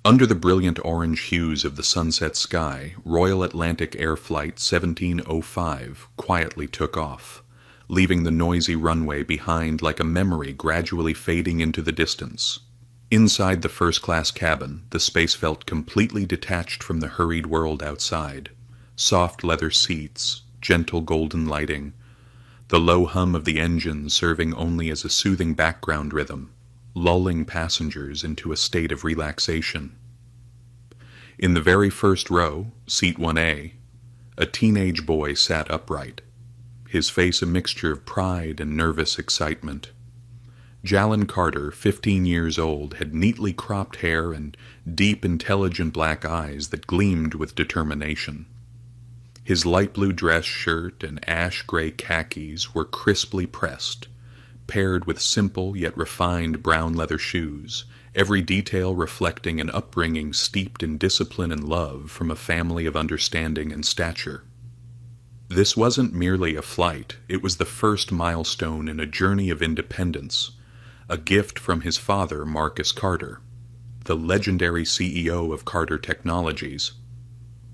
Under the brilliant orange hues of the sunset sky, Royal Atlantic Air Flight 1705 quietly took off, leaving the noisy runway behind like a memory gradually fading into the distance. Inside the first-class cabin, the space felt completely detached from the hurried world outside. Soft leather seats, gentle golden lighting, the low hum of the engine serving only as a soothing background rhythm, lulling passengers into a state of relaxation. In the very first row, seat 1A, a teenage boy sat upright, his face a mixture of pride and nervous excitement. Jalen Carter, 15 years old, had neatly cropped hair and deep, intelligent black eyes that gleamed with determination. His light blue dress shirt and ash-gray khakis were crisply pressed, paired with simple yet refined brown leather shoes, every detail reflecting an upbringing steeped in discipline and love from a family of understanding and stature. This wasn't merely a flight, it was the first milestone in a journey of independence, a gift from his father, Marcus Carter, the legendary CEO of Carter Technologies,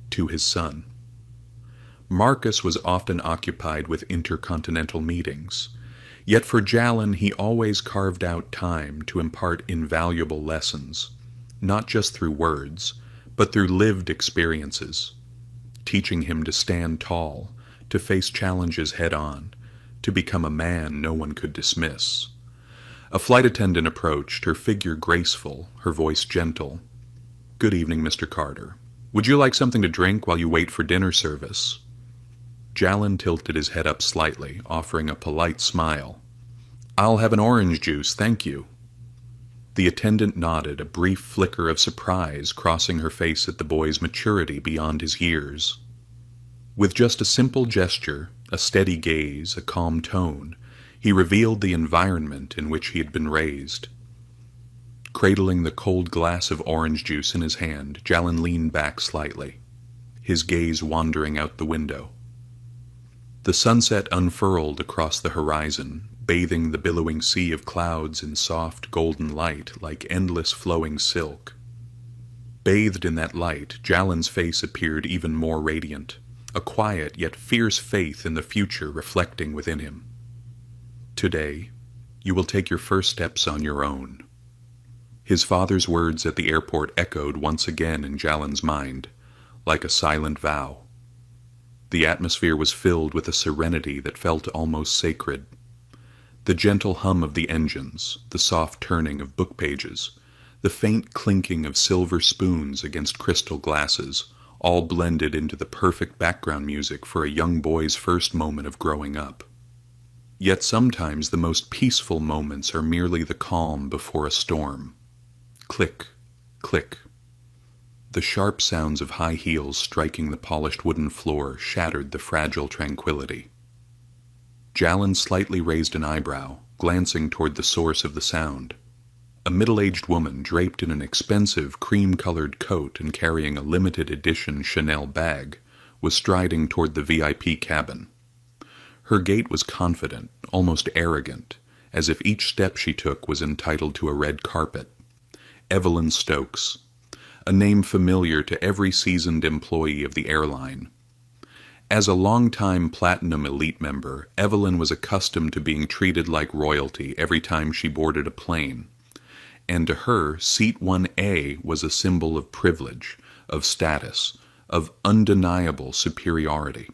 to his son. Marcus was often occupied with intercontinental meetings, yet for Jalen he always carved out time to impart invaluable lessons, not just through words, but through lived experiences, teaching him to stand tall, to face challenges head-on, to become a man no one could dismiss. A flight attendant approached, her figure graceful, her voice gentle. "Good evening, Mr. Carter. Would you like something to drink while you wait for dinner service?" Jalen tilted his head up slightly, offering a polite smile. "I'll have an orange juice, thank you." The attendant nodded, a brief flicker of surprise crossing her face at the boy's maturity beyond his years. With just a simple gesture, a steady gaze, a calm tone, he revealed the environment in which he had been raised. Cradling the cold glass of orange juice in his hand, Jalen leaned back slightly, his gaze wandering out the window. The sunset unfurled across the horizon, bathing the billowing sea of clouds in soft golden light like endless flowing silk. Bathed in that light, Jalen's face appeared even more radiant, a quiet yet fierce faith in the future reflecting within him. "Today, you will take your first steps on your own." His father's words at the airport echoed once again in Jalen's mind, like a silent vow. The atmosphere was filled with a serenity that felt almost sacred. The gentle hum of the engines, the soft turning of book pages, the faint clinking of silver spoons against crystal glasses, all blended into the perfect background music for a young boy's first moment of growing up. Yet sometimes the most peaceful moments are merely the calm before a storm. Click, click. The sharp sounds of high heels striking the polished wooden floor shattered the fragile tranquility. Jalen slightly raised an eyebrow, glancing toward the source of the sound. A middle-aged woman draped in an expensive cream-colored coat and carrying a limited-edition Chanel bag was striding toward the VIP cabin. Her gait was confident, almost arrogant, as if each step she took was entitled to a red carpet. Evelyn Stokes, a name familiar to every seasoned employee of the airline. As a longtime Platinum Elite member, Evelyn was accustomed to being treated like royalty every time she boarded a plane, and to her, Seat 1A was a symbol of privilege, of status, of undeniable superiority.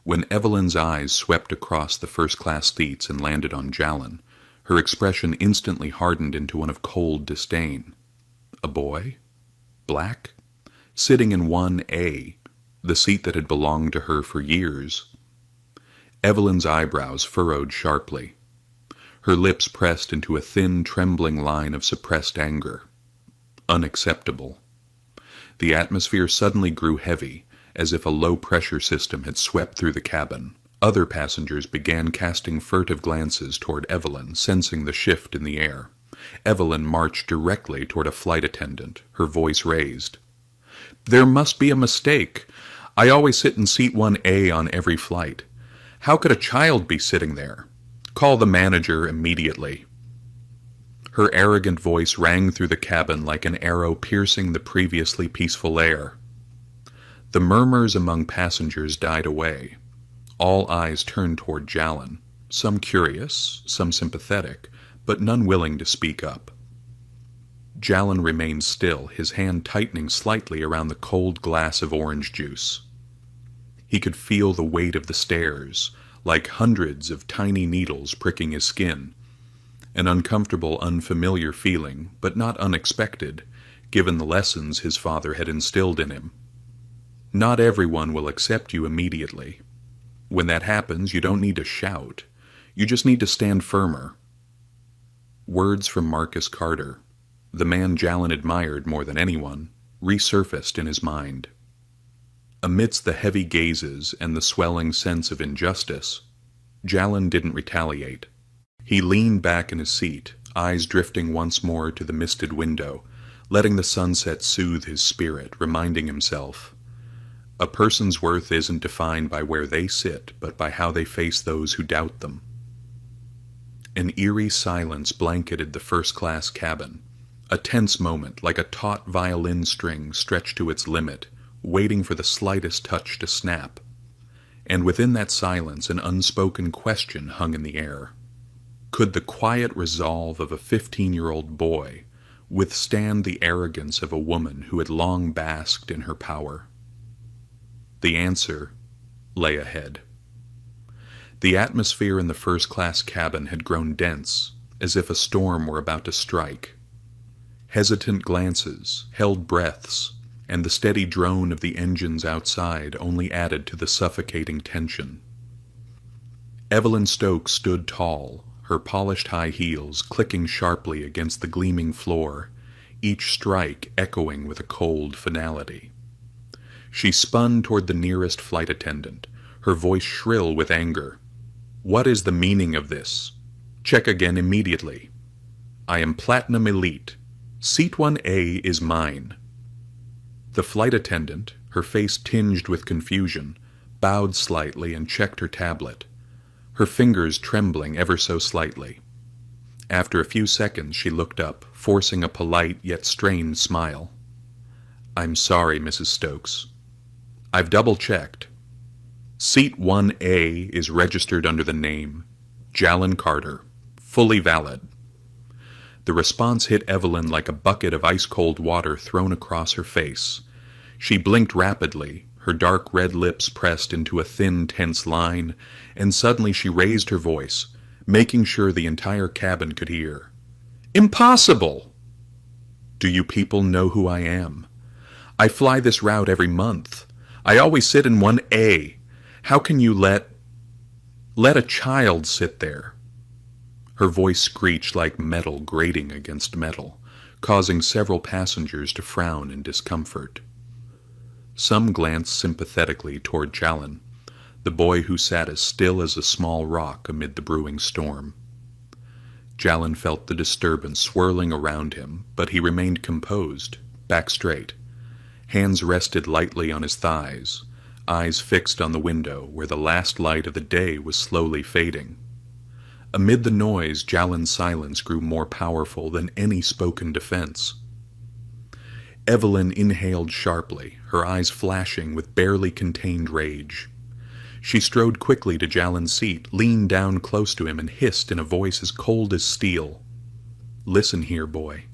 When Evelyn's eyes swept across the first-class seats and landed on Jalen, her expression instantly hardened into one of cold disdain. A boy? Black? Sitting in 1A, the seat that had belonged to her for years. Evelyn's eyebrows furrowed sharply. Her lips pressed into a thin, trembling line of suppressed anger. Unacceptable. The atmosphere suddenly grew heavy, as if a low-pressure system had swept through the cabin. Other passengers began casting furtive glances toward Evelyn, sensing the shift in the air. Evelyn marched directly toward a flight attendant, her voice raised. "There must be a mistake. I always sit in seat 1A on every flight. How could a child be sitting there? Call the manager immediately." Her arrogant voice rang through the cabin like an arrow piercing the previously peaceful air. The murmurs among passengers died away. All eyes turned toward Jalin, some curious, some sympathetic, but none willing to speak up. Jalin remained still, his hand tightening slightly around the cold glass of orange juice. He could feel the weight of the stairs, like hundreds of tiny needles pricking his skin, an uncomfortable, unfamiliar feeling, but not unexpected, given the lessons his father had instilled in him. Not everyone will accept you immediately. When that happens, you don't need to shout. You just need to stand firmer. Words from Marcus Carter, the man Jalin admired more than anyone, resurfaced in his mind. Amidst the heavy gazes and the swelling sense of injustice, Jalin didn't retaliate. He leaned back in his seat, eyes drifting once more to the misted window, letting the sunset soothe his spirit, reminding himself, a person's worth isn't defined by where they sit, but by how they face those who doubt them. An eerie silence blanketed the first-class cabin, a tense moment like a taut violin string stretched to its limit, waiting for the slightest touch to snap. And within that silence an unspoken question hung in the air. Could the quiet resolve of a 15-year-old boy withstand the arrogance of a woman who had long basked in her power? The answer lay ahead. The atmosphere in the first-class cabin had grown dense, as if a storm were about to strike. Hesitant glances, held breaths, and the steady drone of the engines outside only added to the suffocating tension. Evelyn Stokes stood tall, her polished high heels clicking sharply against the gleaming floor, each strike echoing with a cold finality. She spun toward the nearest flight attendant, her voice shrill with anger. "What is the meaning of this? Check again immediately. I am Platinum Elite. Seat 1A is mine." The flight attendant, her face tinged with confusion, bowed slightly and checked her tablet, her fingers trembling ever so slightly. After a few seconds she looked up, forcing a polite yet strained smile. "I'm sorry, Mrs. Stokes. I've double-checked. Seat 1A is registered under the name Jalin Carter, fully valid." The response hit Evelyn like a bucket of ice-cold water thrown across her face. She blinked rapidly, her dark red lips pressed into a thin, tense line, and suddenly she raised her voice, making sure the entire cabin could hear. "Impossible! Do you people know who I am? I fly this route every month. I always sit in 1A. How can you let a child sit there?" Her voice screeched like metal grating against metal, causing several passengers to frown in discomfort. Some glanced sympathetically toward Jalin, the boy who sat as still as a small rock amid the brewing storm. Jalin felt the disturbance swirling around him, but he remained composed, back straight. Hands rested lightly on his thighs, eyes fixed on the window where the last light of the day was slowly fading. Amid the noise, Jalin's silence grew more powerful than any spoken defense. Evelyn inhaled sharply, her eyes flashing with barely contained rage. She strode quickly to Jalin's seat, leaned down close to him, and hissed in a voice as cold as steel. "Listen here, boy.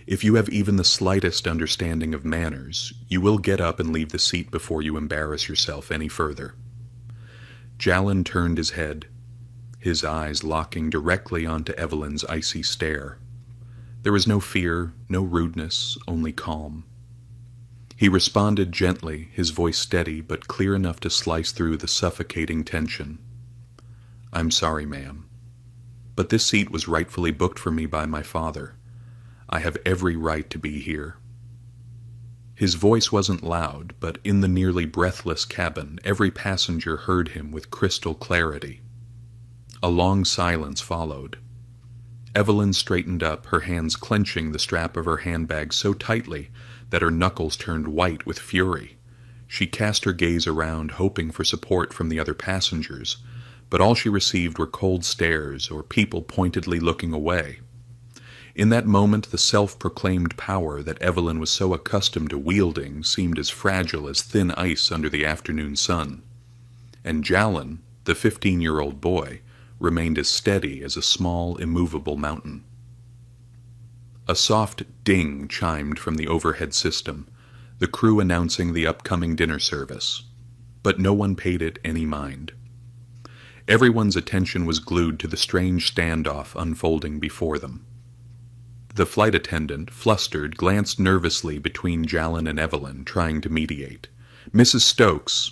If you have even the slightest understanding of manners, you will get up and leave the seat before you embarrass yourself any further." Jalin turned his head, his eyes locking directly onto Evelyn's icy stare. There was no fear, no rudeness, only calm. He responded gently, his voice steady but clear enough to slice through the suffocating tension. "I'm sorry, ma'am, but this seat was rightfully booked for me by my father. I have every right to be here." His voice wasn't loud, but in the nearly breathless cabin, every passenger heard him with crystal clarity. A long silence followed. Evelyn straightened up, her hands clenching the strap of her handbag so tightly that her knuckles turned white with fury. She cast her gaze around, hoping for support from the other passengers, but all she received were cold stares or people pointedly looking away. In that moment, the self-proclaimed power that Evelyn was so accustomed to wielding seemed as fragile as thin ice under the afternoon sun. And Jalin, the 15-year-old boy, remained as steady as a small, immovable mountain. A soft ding chimed from the overhead system, the crew announcing the upcoming dinner service. But no one paid it any mind. Everyone's attention was glued to the strange standoff unfolding before them. The flight attendant, flustered, glanced nervously between Jalin and Evelyn, trying to mediate. "Mrs. Stokes,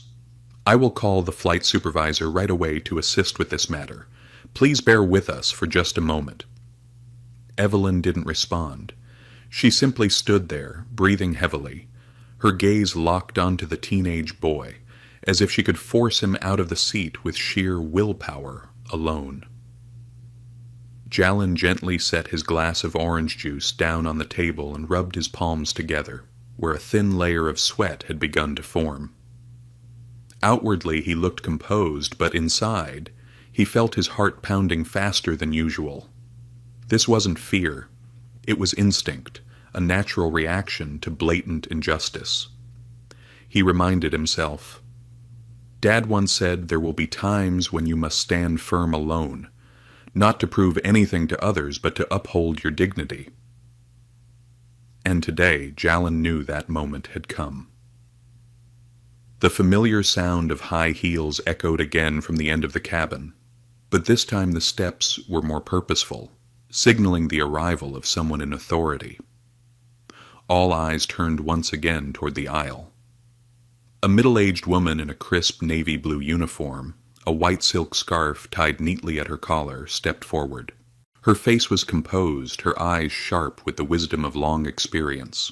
I will call the flight supervisor right away to assist with this matter. Please bear with us for just a moment." Evelyn didn't respond. She simply stood there, breathing heavily, her gaze locked onto the teenage boy, as if she could force him out of the seat with sheer willpower alone. Jalin gently set his glass of orange juice down on the table and rubbed his palms together, where a thin layer of sweat had begun to form. Outwardly he looked composed, but inside he felt his heart pounding faster than usual. This wasn't fear. It was instinct, a natural reaction to blatant injustice. He reminded himself, "Dad once said there will be times when you must stand firm alone, not to prove anything to others, but to uphold your dignity." And today, Jalin knew that moment had come. The familiar sound of high heels echoed again from the end of the cabin, but this time the steps were more purposeful, signaling the arrival of someone in authority. All eyes turned once again toward the aisle. A middle-aged woman in a crisp navy blue uniform, a white silk scarf tied neatly at her collar, stepped forward. Her face was composed, her eyes sharp with the wisdom of long experience.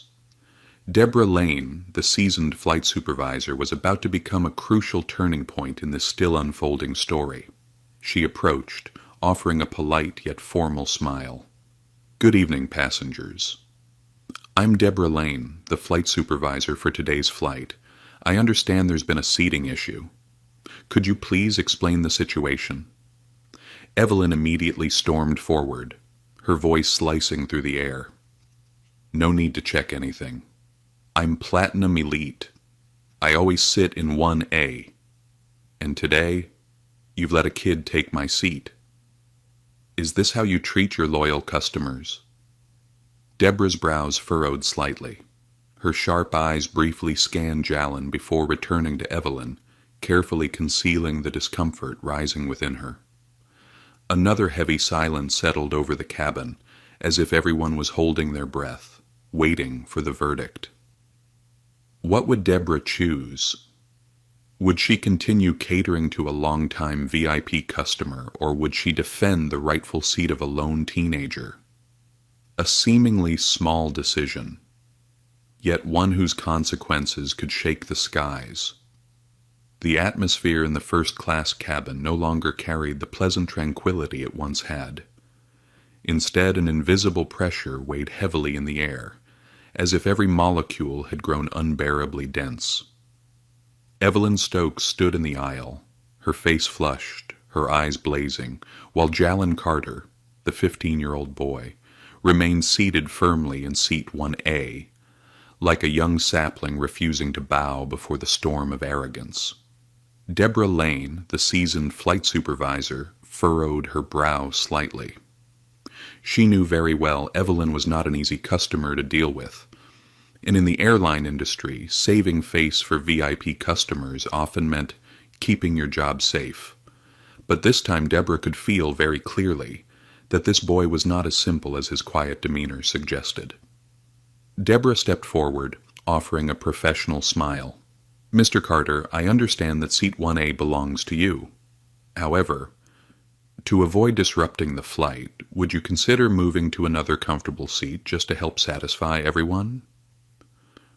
Deborah Lane, the seasoned flight supervisor, was about to become a crucial turning point in this still unfolding story. She approached, offering a polite yet formal smile. "Good evening, passengers. I'm Deborah Lane, the flight supervisor for today's flight. I understand there's been a seating issue. Could you please explain the situation?" Evelyn immediately stormed forward, her voice slicing through the air. "No need to check anything. I'm Platinum Elite. I always sit in 1A. And today, you've let a kid take my seat. Is this how you treat your loyal customers?" Deborah's brows furrowed slightly. Her sharp eyes briefly scanned Jalin before returning to Evelyn, carefully concealing the discomfort rising within her. Another heavy silence settled over the cabin, as if everyone was holding their breath, waiting for the verdict. What would Deborah choose? Would she continue catering to a longtime VIP customer, or would she defend the rightful seat of a lone teenager? A seemingly small decision, yet one whose consequences could shake the skies. The atmosphere in the first-class cabin no longer carried the pleasant tranquility it once had. Instead, an invisible pressure weighed heavily in the air, as if every molecule had grown unbearably dense. Evelyn Stokes stood in the aisle, her face flushed, her eyes blazing, while Jalin Carter, the 15-year-old boy, remained seated firmly in seat 1A, like a young sapling refusing to bow before the storm of arrogance. Deborah Lane, the seasoned flight supervisor, furrowed her brow slightly. She knew very well Evelyn was not an easy customer to deal with, and in the airline industry, saving face for VIP customers often meant keeping your job safe. But this time Deborah could feel very clearly that this boy was not as simple as his quiet demeanor suggested. Deborah stepped forward, offering a professional smile. "Mr. Carter, I understand that seat 1A belongs to you. However, to avoid disrupting the flight, would you consider moving to another comfortable seat just to help satisfy everyone?"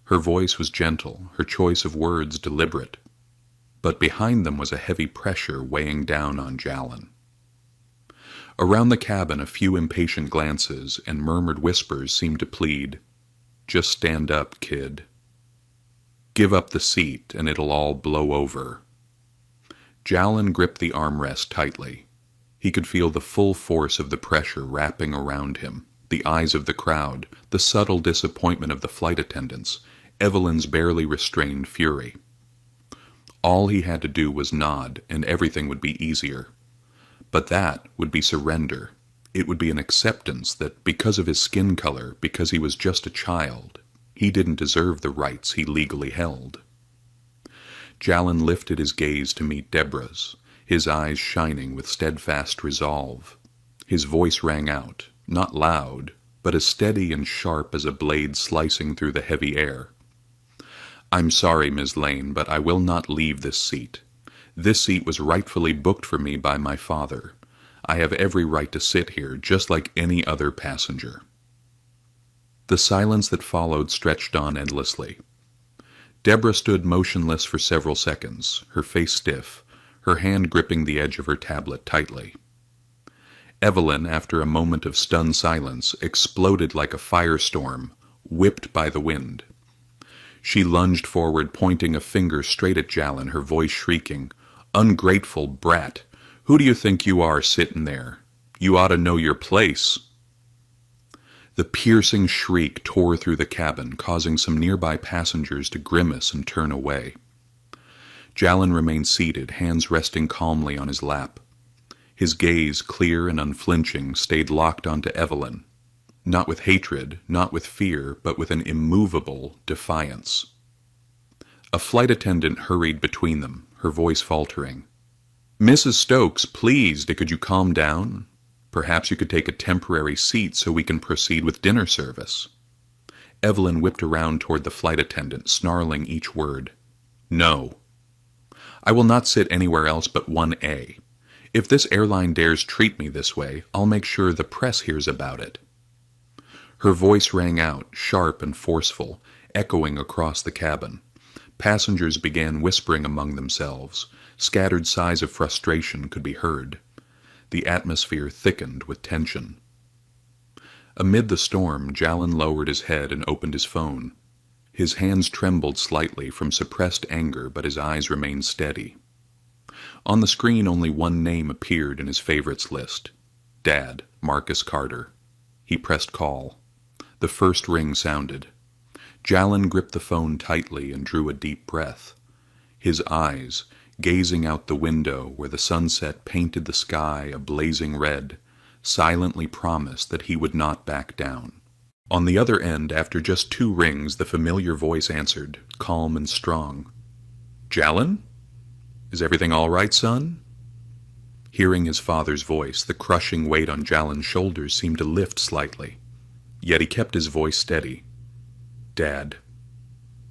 Her voice was gentle, her choice of words deliberate, but behind them was a heavy pressure weighing down on Jalin. Around the cabin, a few impatient glances and murmured whispers seemed to plead, "Just stand up, kid. Give up the seat and it'll all blow over." Jalin gripped the armrest tightly. He could feel the full force of the pressure wrapping around him. the eyes of the crowd, the subtle disappointment of the flight attendants, Evelyn's barely restrained fury. All he had to do was nod, and everything would be easier. But that would be surrender. It would be an acceptance that because of his skin color, because he was just a child, he didn't deserve the rights he legally held. Jalin lifted his gaze to meet Deborah's, his eyes shining with steadfast resolve. His voice rang out, not loud, but as steady and sharp as a blade slicing through the heavy air. "I'm sorry, Ms. Lane, but I will not leave this seat. This seat was rightfully booked for me by my father. I have every right to sit here, just like any other passenger." The silence that followed stretched on endlessly. Deborah stood motionless for several seconds, her face stiff, her hand gripping the edge of her tablet tightly. Evelyn, after a moment of stunned silence, exploded like a firestorm, whipped by the wind. She lunged forward, pointing a finger straight at Jalin, her voice shrieking, "Ungrateful brat! Who do you think you are sitting there? You ought to know your place." The piercing shriek tore through the cabin, causing some nearby passengers to grimace and turn away. Jalin remained seated, hands resting calmly on his lap. His gaze, clear and unflinching, stayed locked onto Evelyn. Not with hatred, not with fear, but with an immovable defiance. A flight attendant hurried between them, her voice faltering. "Mrs. Stokes, please, could you calm down? Perhaps you could take a temporary seat so we can proceed with dinner service." Evelyn whipped around toward the flight attendant, snarling each word. "No. I will not sit anywhere else but 1A. If this airline dares treat me this way, I'll make sure the press hears about it." Her voice rang out, sharp and forceful, echoing across the cabin. Passengers began whispering among themselves. Scattered sighs of frustration could be heard. The atmosphere thickened with tension. Amid the storm, Jalin lowered his head and opened his phone. His hands trembled slightly from suppressed anger, but his eyes remained steady. On the screen, only one name appeared in his favorites list. Dad, Marcus Carter. He pressed call. The first ring sounded. Jalin gripped the phone tightly and drew a deep breath. His eyes, gazing out the window where the sunset painted the sky a blazing red, silently promised that he would not back down. On the other end, after just 2 rings, the familiar voice answered, calm and strong. "Jalin? Is everything all right, son?" Hearing his father's voice, the crushing weight on Jalin's shoulders seemed to lift slightly. Yet he kept his voice steady. "Dad,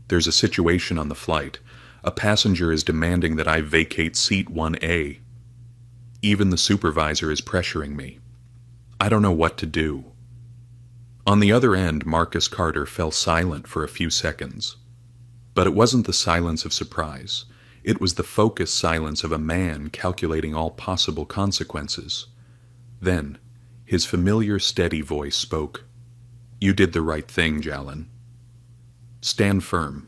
there's a situation on the flight. A passenger is demanding that I vacate seat 1A. Even the supervisor is pressuring me. I don't know what to do." On the other end, Marcus Carter fell silent for a few seconds. But it wasn't the silence of surprise. It was the focused silence of a man calculating all possible consequences. Then, his familiar steady voice spoke. "You did the right thing, Jalin. Stand firm.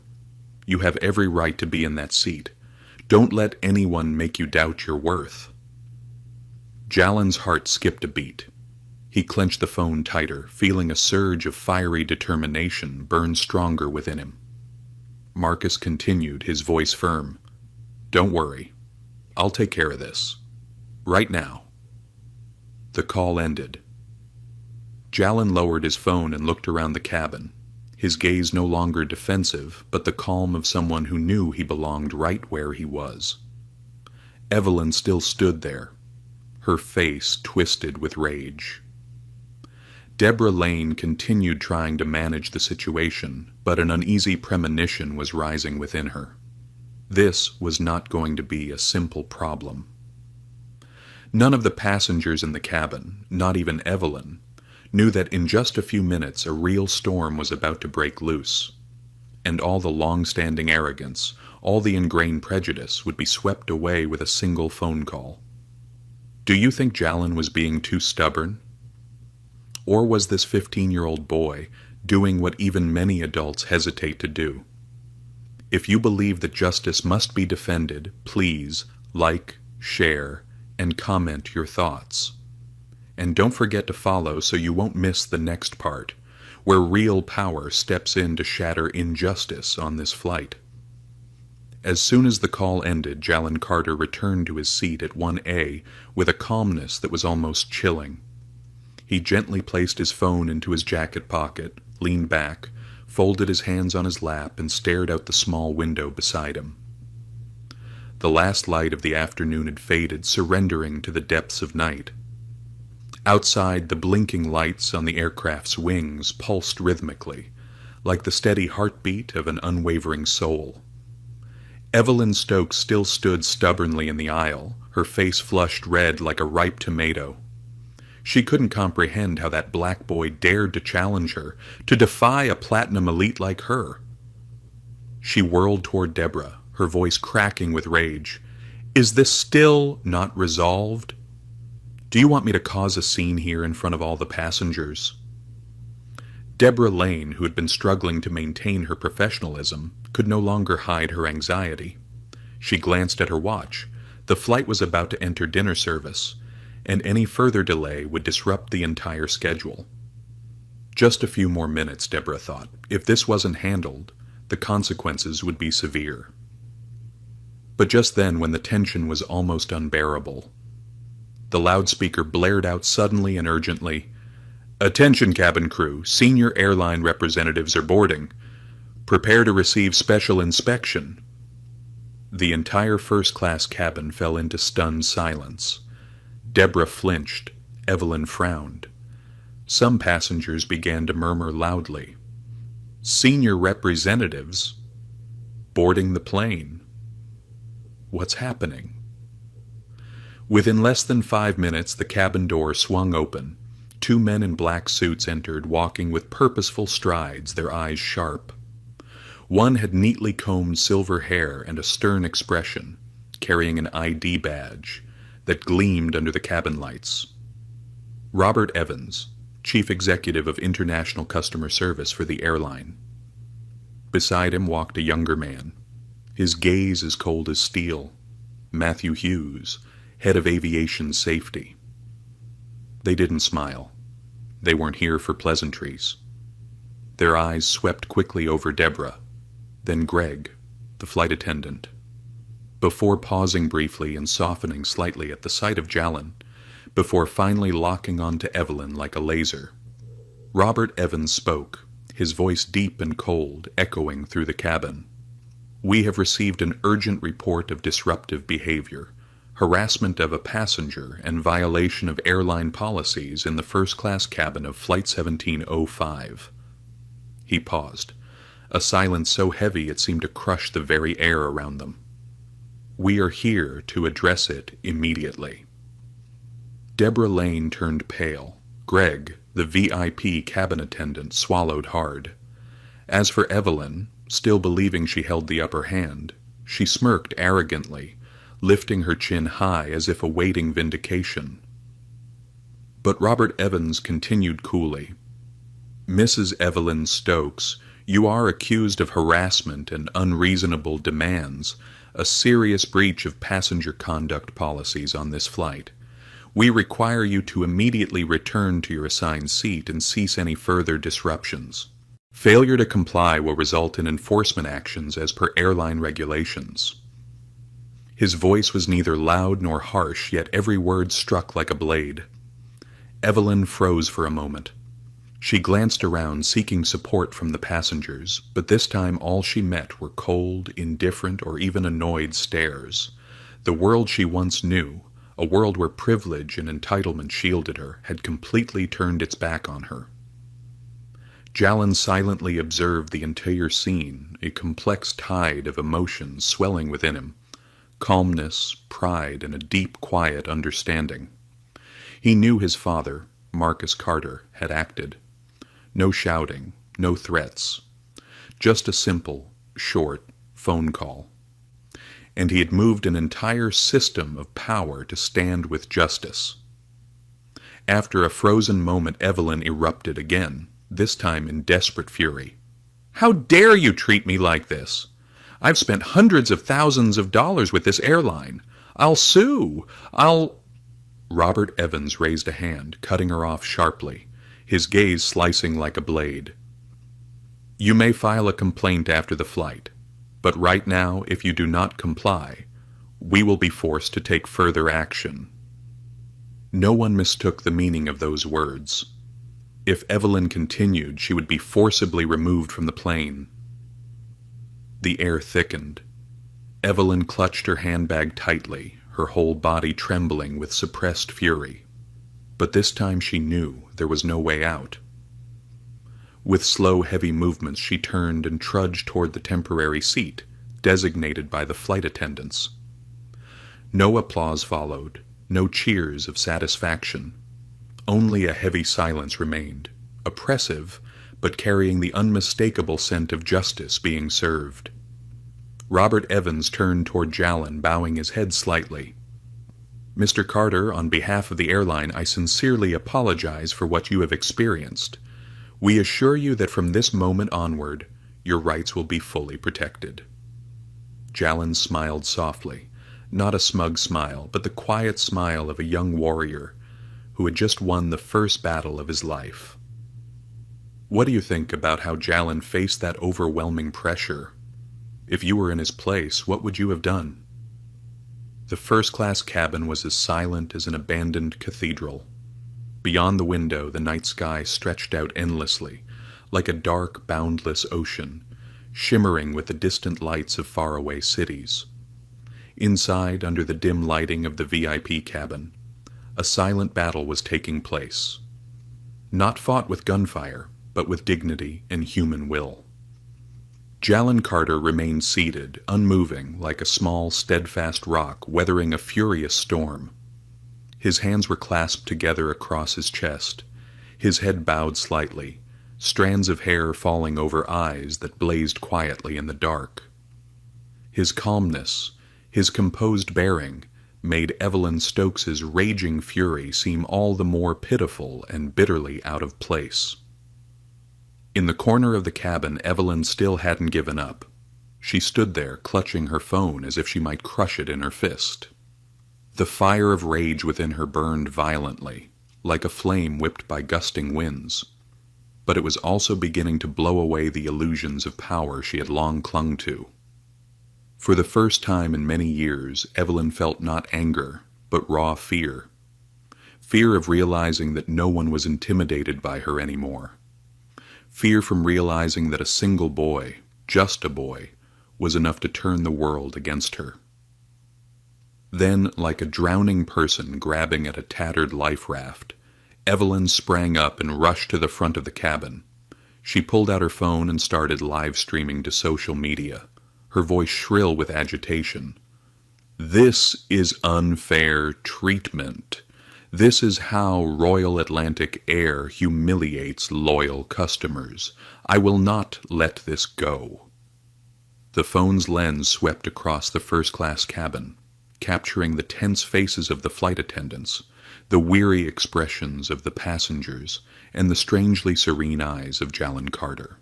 You have every right to be in that seat. Don't let anyone make you doubt your worth." Jalin's heart skipped a beat. He clenched the phone tighter, feeling a surge of fiery determination burn stronger within him. Marcus continued, his voice firm. "Don't worry. I'll take care of this. Right now." The call ended. Jalin lowered his phone and looked around the cabin, his gaze no longer defensive, but the calm of someone who knew he belonged right where he was. Evelyn still stood there, her face twisted with rage. Deborah Lane continued trying to manage the situation, but an uneasy premonition was rising within her. This was not going to be a simple problem. None of the passengers in the cabin, not even Evelyn, knew that in just a few minutes a real storm was about to break loose, and all the long-standing arrogance, all the ingrained prejudice would be swept away with a single phone call. Do you think Jalin was being too stubborn? Or was this 15-year-old boy doing what even many adults hesitate to do? If you believe that justice must be defended, please like, share, and comment your thoughts. And don't forget to follow so you won't miss the next part, where real power steps in to shatter injustice on this flight. As soon as the call ended, Jalen Carter returned to his seat at 1A with a calmness that was almost chilling. He gently placed his phone into his jacket pocket, leaned back, folded his hands on his lap, and stared out the small window beside him. The last light of the afternoon had faded, surrendering to the depths of night. Outside, the blinking lights on the aircraft's wings pulsed rhythmically, like the steady heartbeat of an unwavering soul. Evelyn Stokes still stood stubbornly in the aisle, her face flushed red like a ripe tomato. She couldn't comprehend how that black boy dared to challenge her, to defy a platinum elite like her. She whirled toward Deborah, her voice cracking with rage. "Is this still not resolved? Do you want me to cause a scene here in front of all the passengers?" Deborah Lane, who had been struggling to maintain her professionalism, could no longer hide her anxiety. She glanced at her watch. The flight was about to enter dinner service, and any further delay would disrupt the entire schedule. Just a few more minutes, Deborah thought. If this wasn't handled, the consequences would be severe. But just then, when the tension was almost unbearable, the loudspeaker blared out suddenly and urgently, "Attention, cabin crew. Senior airline representatives are boarding. Prepare to receive special inspection." The entire first-class cabin fell into stunned silence. Deborah flinched. Evelyn frowned. Some passengers began to murmur loudly. "Senior representatives? Boarding the plane? What's happening?" Within less than 5 minutes, the cabin door swung open. 2 men in black suits entered, walking with purposeful strides, their eyes sharp. One had neatly combed silver hair and a stern expression, carrying an ID badge that gleamed under the cabin lights. Robert Evans, Chief Executive of International Customer Service for the airline. Beside him walked a younger man, his gaze as cold as steel. Matthew Hughes, Head of Aviation Safety. They didn't smile. They weren't here for pleasantries. Their eyes swept quickly over Deborah, then Greg, the flight attendant, before pausing briefly and softening slightly at the sight of Jalen, before finally locking onto Evelyn like a laser. Robert Evans spoke, his voice deep and cold, echoing through the cabin. "We have received an urgent report of disruptive behavior, harassment of a passenger, and violation of airline policies in the first-class cabin of Flight 1705. He paused, a silence so heavy it seemed to crush the very air around them. "We are here to address it immediately." Deborah Lane turned pale. Greg, the VIP cabin attendant, swallowed hard. As for Evelyn, still believing she held the upper hand, she smirked arrogantly, lifting her chin high as if awaiting vindication. But Robert Evans continued coolly. "Mrs. Evelyn Stokes, you are accused of harassment and unreasonable demands, a serious breach of passenger conduct policies on this flight. We require you to immediately return to your assigned seat and cease any further disruptions. Failure to comply will result in enforcement actions as per airline regulations." His voice was neither loud nor harsh, yet every word struck like a blade. Evelyn froze for a moment. She glanced around, seeking support from the passengers, but this time all she met were cold, indifferent, or even annoyed stares. The world she once knew, a world where privilege and entitlement shielded her, had completely turned its back on her. Jalen silently observed the entire scene, a complex tide of emotions swelling within him. Calmness, pride, and a deep, quiet understanding. He knew his father, Marcus Carter, had acted. No shouting, no threats. Just a simple, short phone call. And he had moved an entire system of power to stand with justice. After a frozen moment, Evelyn erupted again, this time in desperate fury. "How dare you treat me like this? I've spent hundreds of thousands of dollars with this airline. I'll sue. Robert Evans raised a hand, cutting her off sharply, his gaze slicing like a blade. "You may file a complaint after the flight, but right now, if you do not comply, we will be forced to take further action." No one mistook the meaning of those words. If Evelyn continued, she would be forcibly removed from the plane. The air thickened. Evelyn clutched her handbag tightly, her whole body trembling with suppressed fury. But this time she knew there was no way out. With slow, heavy movements, she turned and trudged toward the temporary seat, designated by the flight attendants. No applause followed, no cheers of satisfaction. Only a heavy silence remained, oppressive, but carrying the unmistakable scent of justice being served. Robert Evans turned toward Jalin, bowing his head slightly. "Mr. Carter, on behalf of the airline, I sincerely apologize for what you have experienced. We assure you that from this moment onward, your rights will be fully protected." Jalin smiled softly, not a smug smile, but the quiet smile of a young warrior who had just won the first battle of his life. What do you think about how Jalin faced that overwhelming pressure? If you were in his place, what would you have done? The first-class cabin was as silent as an abandoned cathedral. Beyond the window, the night sky stretched out endlessly, like a dark, boundless ocean, shimmering with the distant lights of faraway cities. Inside, under the dim lighting of the VIP cabin, a silent battle was taking place. Not fought with gunfire, but with dignity and human will. Jalin Carter remained seated, unmoving, like a small, steadfast rock weathering a furious storm. His hands were clasped together across his chest, his head bowed slightly, strands of hair falling over eyes that blazed quietly in the dark. His calmness, his composed bearing, made Evelyn Stokes's raging fury seem all the more pitiful and bitterly out of place. In the corner of the cabin, Evelyn still hadn't given up. She stood there, clutching her phone as if she might crush it in her fist. The fire of rage within her burned violently, like a flame whipped by gusting winds. But it was also beginning to blow away the illusions of power she had long clung to. For the first time in many years, Evelyn felt not anger, but raw fear. Fear of realizing that no one was intimidated by her anymore. Fear from realizing that a single boy, just a boy, was enough to turn the world against her. Then, like a drowning person grabbing at a tattered life raft, Evelyn sprang up and rushed to the front of the cabin. She pulled out her phone and started live streaming to social media, her voice shrill with agitation. "This is unfair treatment. This is how Royal Atlantic Air humiliates loyal customers. I will not let this go." The phone's lens swept across the first-class cabin, capturing the tense faces of the flight attendants, the weary expressions of the passengers, and the strangely serene eyes of Jalin Carter.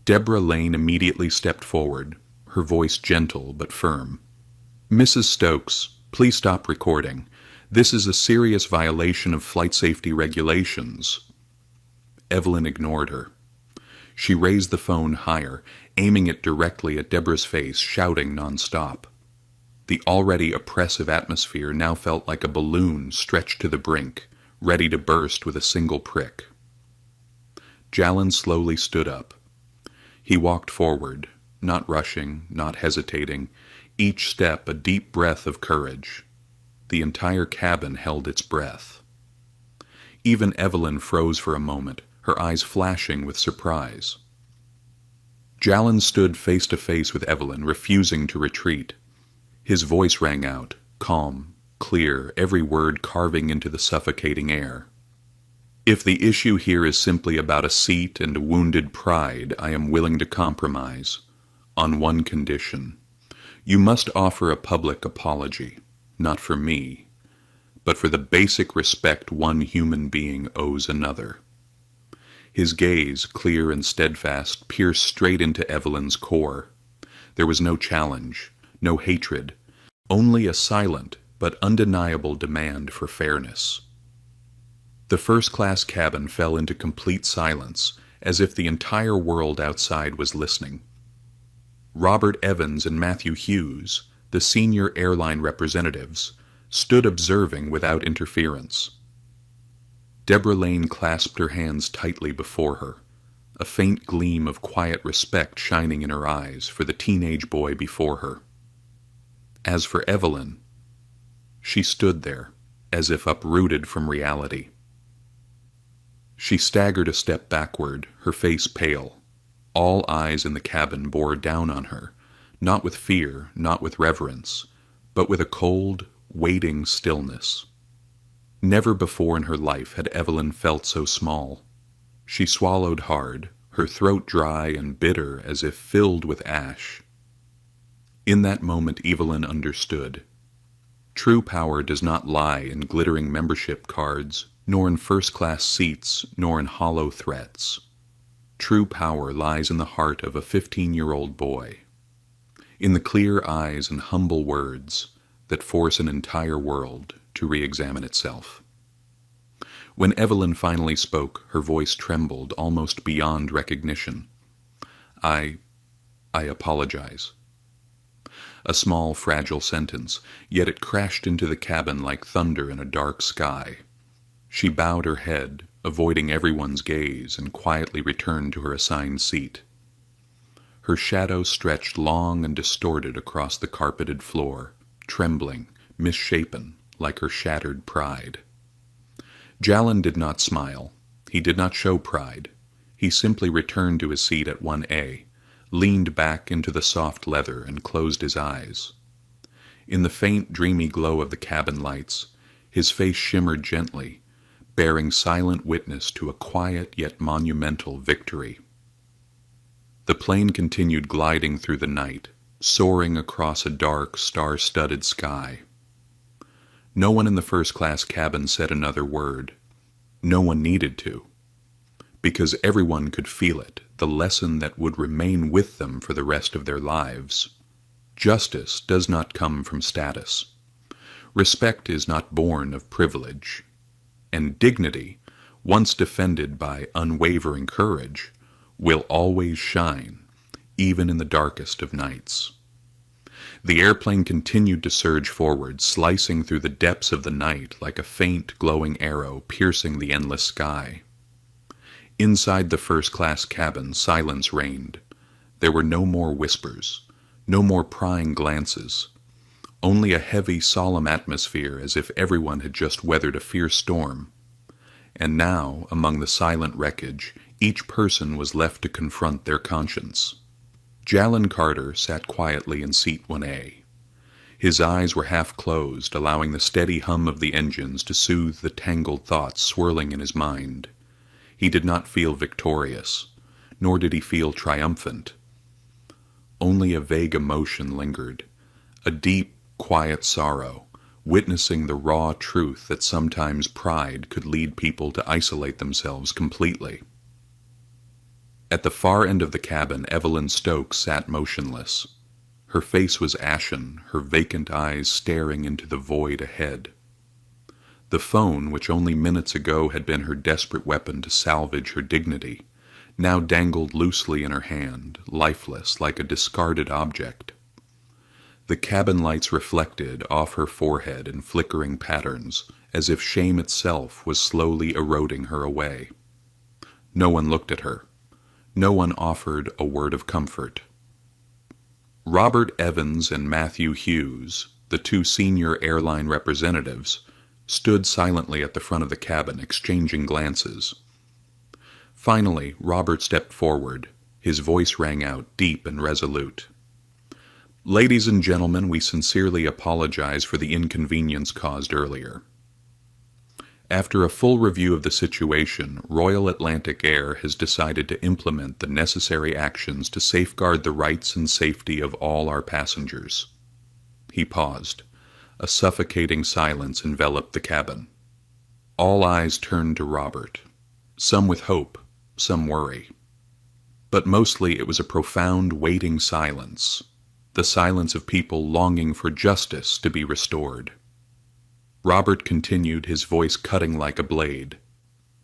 Deborah Lane immediately stepped forward, her voice gentle but firm. "Mrs. Stokes, please stop recording. This is a serious violation of flight safety regulations." Evelyn ignored her. She raised the phone higher, aiming it directly at Deborah's face, shouting nonstop. The already oppressive atmosphere now felt like a balloon stretched to the brink, ready to burst with a single prick. Jalin slowly stood up. He walked forward, not rushing, not hesitating, each step a deep breath of courage. The entire cabin held its breath. Even Evelyn froze for a moment, her eyes flashing with surprise. Jalin stood face to face with Evelyn, refusing to retreat. His voice rang out, calm, clear, every word carving into the suffocating air. "If the issue here is simply about a seat and a wounded pride, I am willing to compromise, on one condition. You must offer a public apology, not for me, but for the basic respect one human being owes another." His gaze, clear and steadfast, pierced straight into Evelyn's core. There was no challenge, no hatred, only a silent, but undeniable demand for fairness. The first-class cabin fell into complete silence, as if the entire world outside was listening. Robert Evans and Matthew Hughes, the senior airline representatives, stood observing without interference. Deborah Lane clasped her hands tightly before her, a faint gleam of quiet respect shining in her eyes for the teenage boy before her. As for Evelyn, she stood there, as if uprooted from reality. She staggered a step backward, her face pale. All eyes in the cabin bore down on her, not with fear, not with reverence, but with a cold, waiting stillness. Never before in her life had Evelyn felt so small. She swallowed hard, her throat dry and bitter as if filled with ash. In that moment Evelyn understood. True power does not lie in glittering membership cards, nor in first-class seats, nor in hollow threats. True power lies in the heart of a 15-year-old boy, in the clear eyes and humble words that force an entire world to re-examine itself. When Evelyn finally spoke, her voice trembled almost beyond recognition. I apologize. A small, fragile sentence, yet it crashed into the cabin like thunder in a dark sky. She bowed her head, avoiding everyone's gaze, and quietly returned to her assigned seat. Her shadow stretched long and distorted across the carpeted floor, trembling, misshapen, like her shattered pride. Jalin did not smile. He did not show pride. He simply returned to his seat at 1A, leaned back into the soft leather, and closed his eyes. In the faint, dreamy glow of the cabin lights, his face shimmered gently, bearing silent witness to a quiet yet monumental victory. The plane continued gliding through the night, soaring across a dark, star-studded sky. No one in the first-class cabin said another word. No one needed to, because everyone could feel it, the lesson that would remain with them for the rest of their lives. Justice does not come from status. Respect is not born of privilege. And dignity, once defended by unwavering courage, will always shine, even in the darkest of nights. The airplane continued to surge forward, slicing through the depths of the night like a faint, glowing arrow piercing the endless sky. Inside the first-class cabin, silence reigned. There were no more whispers, no more prying glances, only a heavy, solemn atmosphere as if everyone had just weathered a fierce storm. And now, among the silent wreckage, each person was left to confront their conscience. Jalin Carter sat quietly in seat 1A. His eyes were half closed, allowing the steady hum of the engines to soothe the tangled thoughts swirling in his mind. He did not feel victorious, nor did he feel triumphant. Only a vague emotion lingered, a deep, quiet sorrow, witnessing the raw truth that sometimes pride could lead people to isolate themselves completely. At the far end of the cabin, Evelyn Stokes sat motionless. Her face was ashen, her vacant eyes staring into the void ahead. The phone, which only minutes ago had been her desperate weapon to salvage her dignity, now dangled loosely in her hand, lifeless, like a discarded object. The cabin lights reflected off her forehead in flickering patterns, as if shame itself was slowly eroding her away. No one looked at her. No one offered a word of comfort. Robert Evans and Matthew Hughes, the two senior airline representatives, stood silently at the front of the cabin, exchanging glances. Finally, Robert stepped forward. His voice rang out, deep and resolute. "Ladies and gentlemen, we sincerely apologize for the inconvenience caused earlier. After a full review of the situation, Royal Atlantic Air has decided to implement the necessary actions to safeguard the rights and safety of all our passengers." He paused. A suffocating silence enveloped the cabin. All eyes turned to Robert, some with hope, some worry. But mostly it was a profound, waiting silence, the silence of people longing for justice to be restored. Robert continued, his voice cutting like a blade.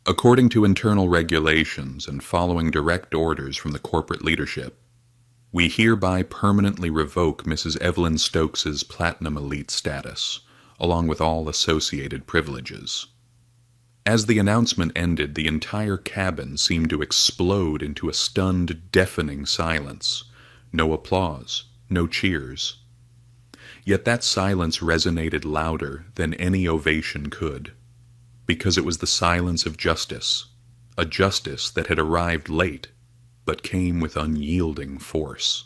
According to internal regulations and following direct orders from the corporate leadership, we hereby permanently revoke Mrs. Evelyn Stokes's Platinum Elite status, along with all associated privileges. As the announcement ended, the entire cabin seemed to explode into a stunned, deafening silence. No applause, no cheers. Yet that silence resonated louder than any ovation could, because it was the silence of justice, a justice that had arrived late, but came with unyielding force.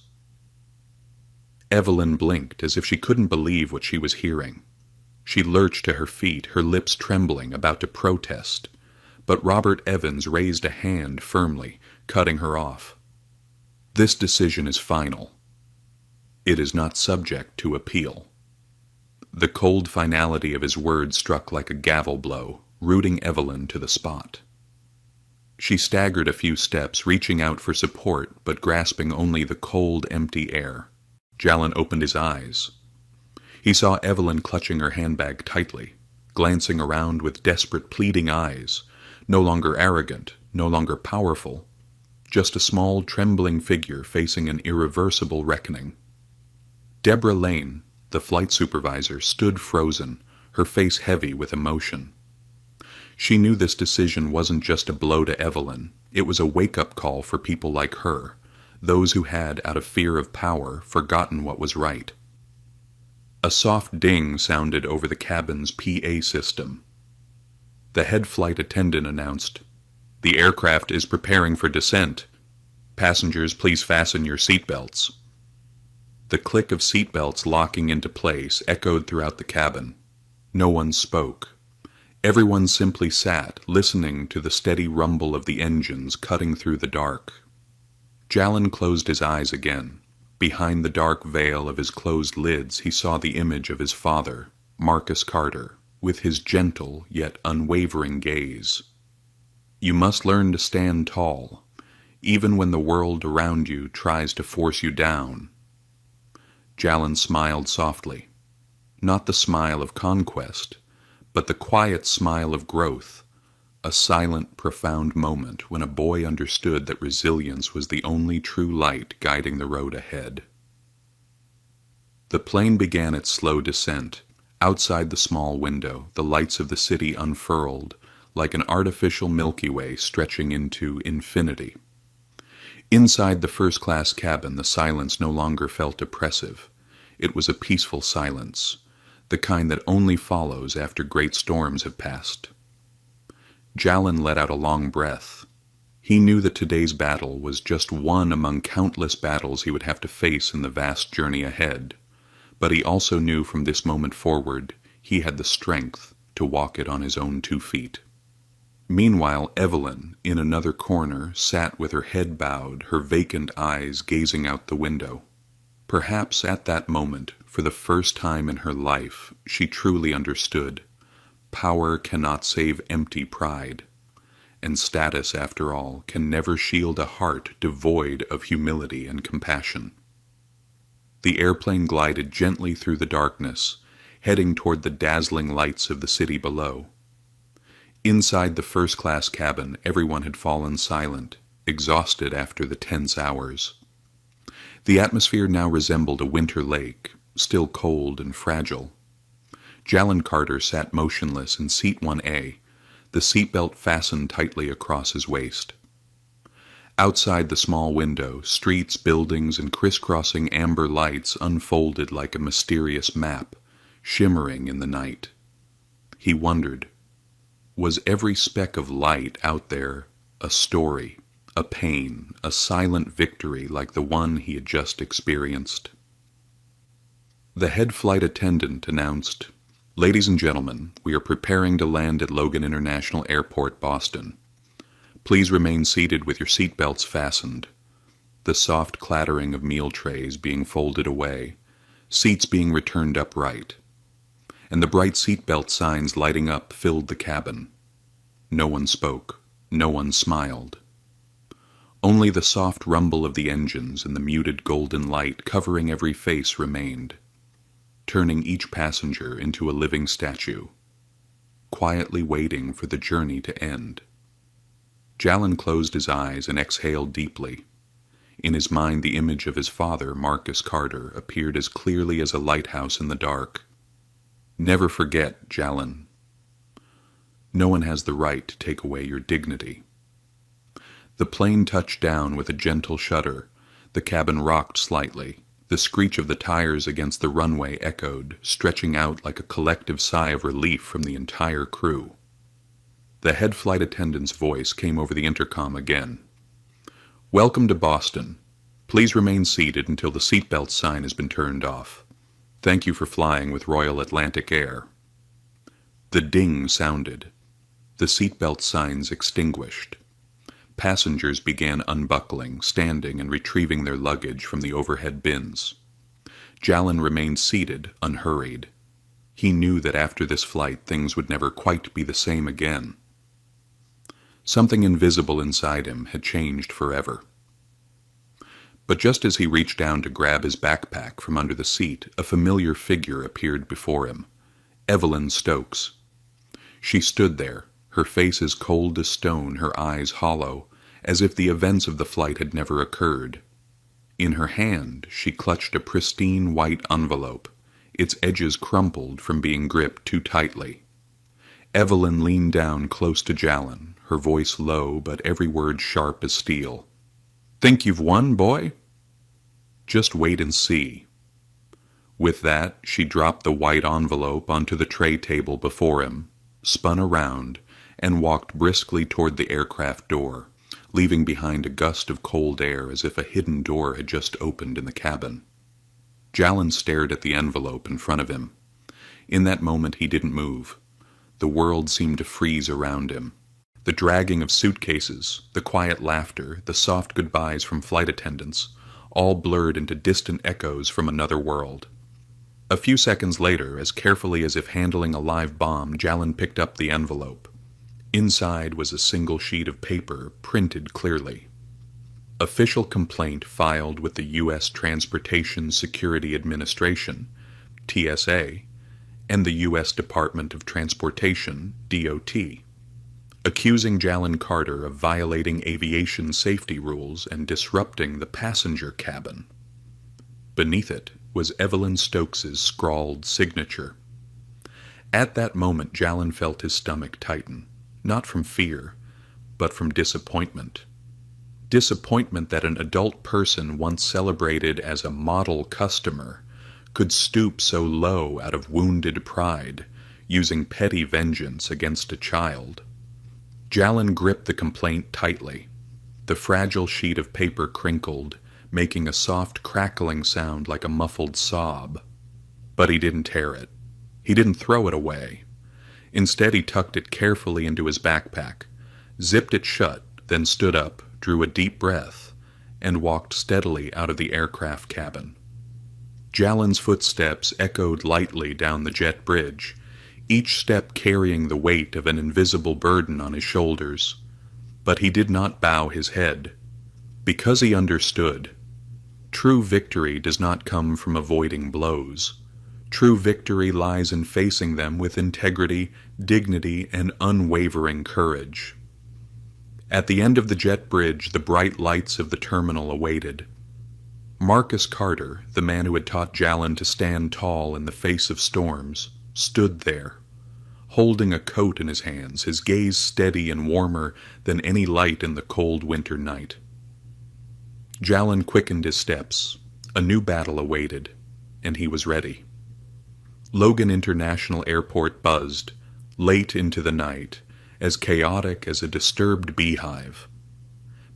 Evelyn blinked as if she couldn't believe what she was hearing. She lurched to her feet, her lips trembling, about to protest, but Robert Evans raised a hand firmly, cutting her off. This decision is final. It is not subject to appeal. The cold finality of his words struck like a gavel blow, rooting Evelyn to the spot. She staggered a few steps, reaching out for support, but grasping only the cold, empty air. Jalin opened his eyes. He saw Evelyn clutching her handbag tightly, glancing around with desperate, pleading eyes, no longer arrogant, no longer powerful, just a small, trembling figure facing an irreversible reckoning. Deborah Lane, the flight supervisor, stood frozen, her face heavy with emotion. She knew this decision wasn't just a blow to Evelyn, it was a wake-up call for people like her, those who had, out of fear of power, forgotten what was right. A soft ding sounded over the cabin's PA system. The head flight attendant announced, "The aircraft is preparing for descent. Passengers, please fasten your seatbelts." The click of seatbelts locking into place echoed throughout the cabin. No one spoke. Everyone simply sat, listening to the steady rumble of the engines cutting through the dark. Jalin closed his eyes again. Behind the dark veil of his closed lids he saw the image of his father, Marcus Carter, with his gentle yet unwavering gaze. You must learn to stand tall, even when the world around you tries to force you down. Jalin smiled softly, not the smile of conquest, but the quiet smile of growth, a silent, profound moment when a boy understood that resilience was the only true light guiding the road ahead. The plane began its slow descent. Outside the small window, the lights of the city unfurled, like an artificial Milky Way stretching into infinity. Inside the first-class cabin, the silence no longer felt oppressive. It was a peaceful silence, the kind that only follows after great storms have passed. Jalin let out a long breath. He knew that today's battle was just one among countless battles he would have to face in the vast journey ahead, but he also knew from this moment forward he had the strength to walk it on his own 2 feet. Meanwhile, Evelyn, in another corner, sat with her head bowed, her vacant eyes gazing out the window. Perhaps at that moment, for the first time in her life, she truly understood. Power cannot save empty pride, and status, after all, can never shield a heart devoid of humility and compassion. The airplane glided gently through the darkness, heading toward the dazzling lights of the city below. Inside the first-class cabin, everyone had fallen silent, exhausted after the tense hours. The atmosphere now resembled a winter lake, still cold and fragile. Jalin Carter sat motionless in seat 1A, the seatbelt fastened tightly across his waist. Outside the small window, streets, buildings, and crisscrossing amber lights unfolded like a mysterious map, shimmering in the night. He wondered, was every speck of light out there a story, a pain, a silent victory like the one he had just experienced? The head flight attendant announced, "Ladies and gentlemen, we are preparing to land at Logan International Airport, Boston. Please remain seated with your seatbelts fastened." The soft clattering of meal trays being folded away, seats being returned upright, and the bright seatbelt signs lighting up filled the cabin. No one spoke, no one smiled. Only the soft rumble of the engines and the muted golden light covering every face remained, turning each passenger into a living statue, quietly waiting for the journey to end. Jalin closed his eyes and exhaled deeply. In his mind, the image of his father, Marcus Carter, appeared as clearly as a lighthouse in the dark. Never forget, Jalin. No one has the right to take away your dignity. The plane touched down with a gentle shudder. The cabin rocked slightly. The screech of the tires against the runway echoed, stretching out like a collective sigh of relief from the entire crew. The head flight attendant's voice came over the intercom again. "Welcome to Boston. Please remain seated until the seatbelt sign has been turned off. Thank you for flying with Royal Atlantic Air." The ding sounded. The seatbelt signs extinguished. Passengers began unbuckling, standing, and retrieving their luggage from the overhead bins. Jalin remained seated, unhurried. He knew that after this flight things would never quite be the same again. Something invisible inside him had changed forever. But just as he reached down to grab his backpack from under the seat, a familiar figure appeared before him. Evelyn Stokes. She stood there, her face as cold as stone, her eyes hollow, as if the events of the flight had never occurred. In her hand, she clutched a pristine white envelope, its edges crumpled from being gripped too tightly. Evelyn leaned down close to Jalin, her voice low but every word sharp as steel. "Think you've won, boy? Just wait and see." With that, she dropped the white envelope onto the tray table before him, spun around, and walked briskly toward the aircraft door, leaving behind a gust of cold air as if a hidden door had just opened in the cabin. Jalin stared at the envelope in front of him. In that moment he didn't move. The world seemed to freeze around him. The dragging of suitcases, the quiet laughter, the soft goodbyes from flight attendants, all blurred into distant echoes from another world. A few seconds later, as carefully as if handling a live bomb, Jalin picked up the envelope. Inside was a single sheet of paper, printed clearly. Official complaint filed with the U.S. Transportation Security Administration, TSA, and the U.S. Department of Transportation, DOT, accusing Jalin Carter of violating aviation safety rules and disrupting the passenger cabin. Beneath it was Evelyn Stokes's scrawled signature. At that moment, Jalin felt his stomach tighten. Not from fear, but from disappointment. Disappointment that an adult person once celebrated as a model customer could stoop so low out of wounded pride, using petty vengeance against a child. Jalin gripped the complaint tightly. The fragile sheet of paper crinkled, making a soft crackling sound like a muffled sob. But he didn't tear it. He didn't throw it away. Instead, he tucked it carefully into his backpack, zipped it shut, then stood up, drew a deep breath, and walked steadily out of the aircraft cabin. Jalin's footsteps echoed lightly down the jet bridge, each step carrying the weight of an invisible burden on his shoulders. But he did not bow his head, because he understood. True victory does not come from avoiding blows. True victory lies in facing them with integrity, dignity, and unwavering courage. At the end of the jet bridge, the bright lights of the terminal awaited. Marcus Carter, the man who had taught Jalin to stand tall in the face of storms, stood there, holding a coat in his hands, his gaze steady and warmer than any light in the cold winter night. Jalin quickened his steps. A new battle awaited, and he was ready. Logan International Airport buzzed, late into the night, as chaotic as a disturbed beehive.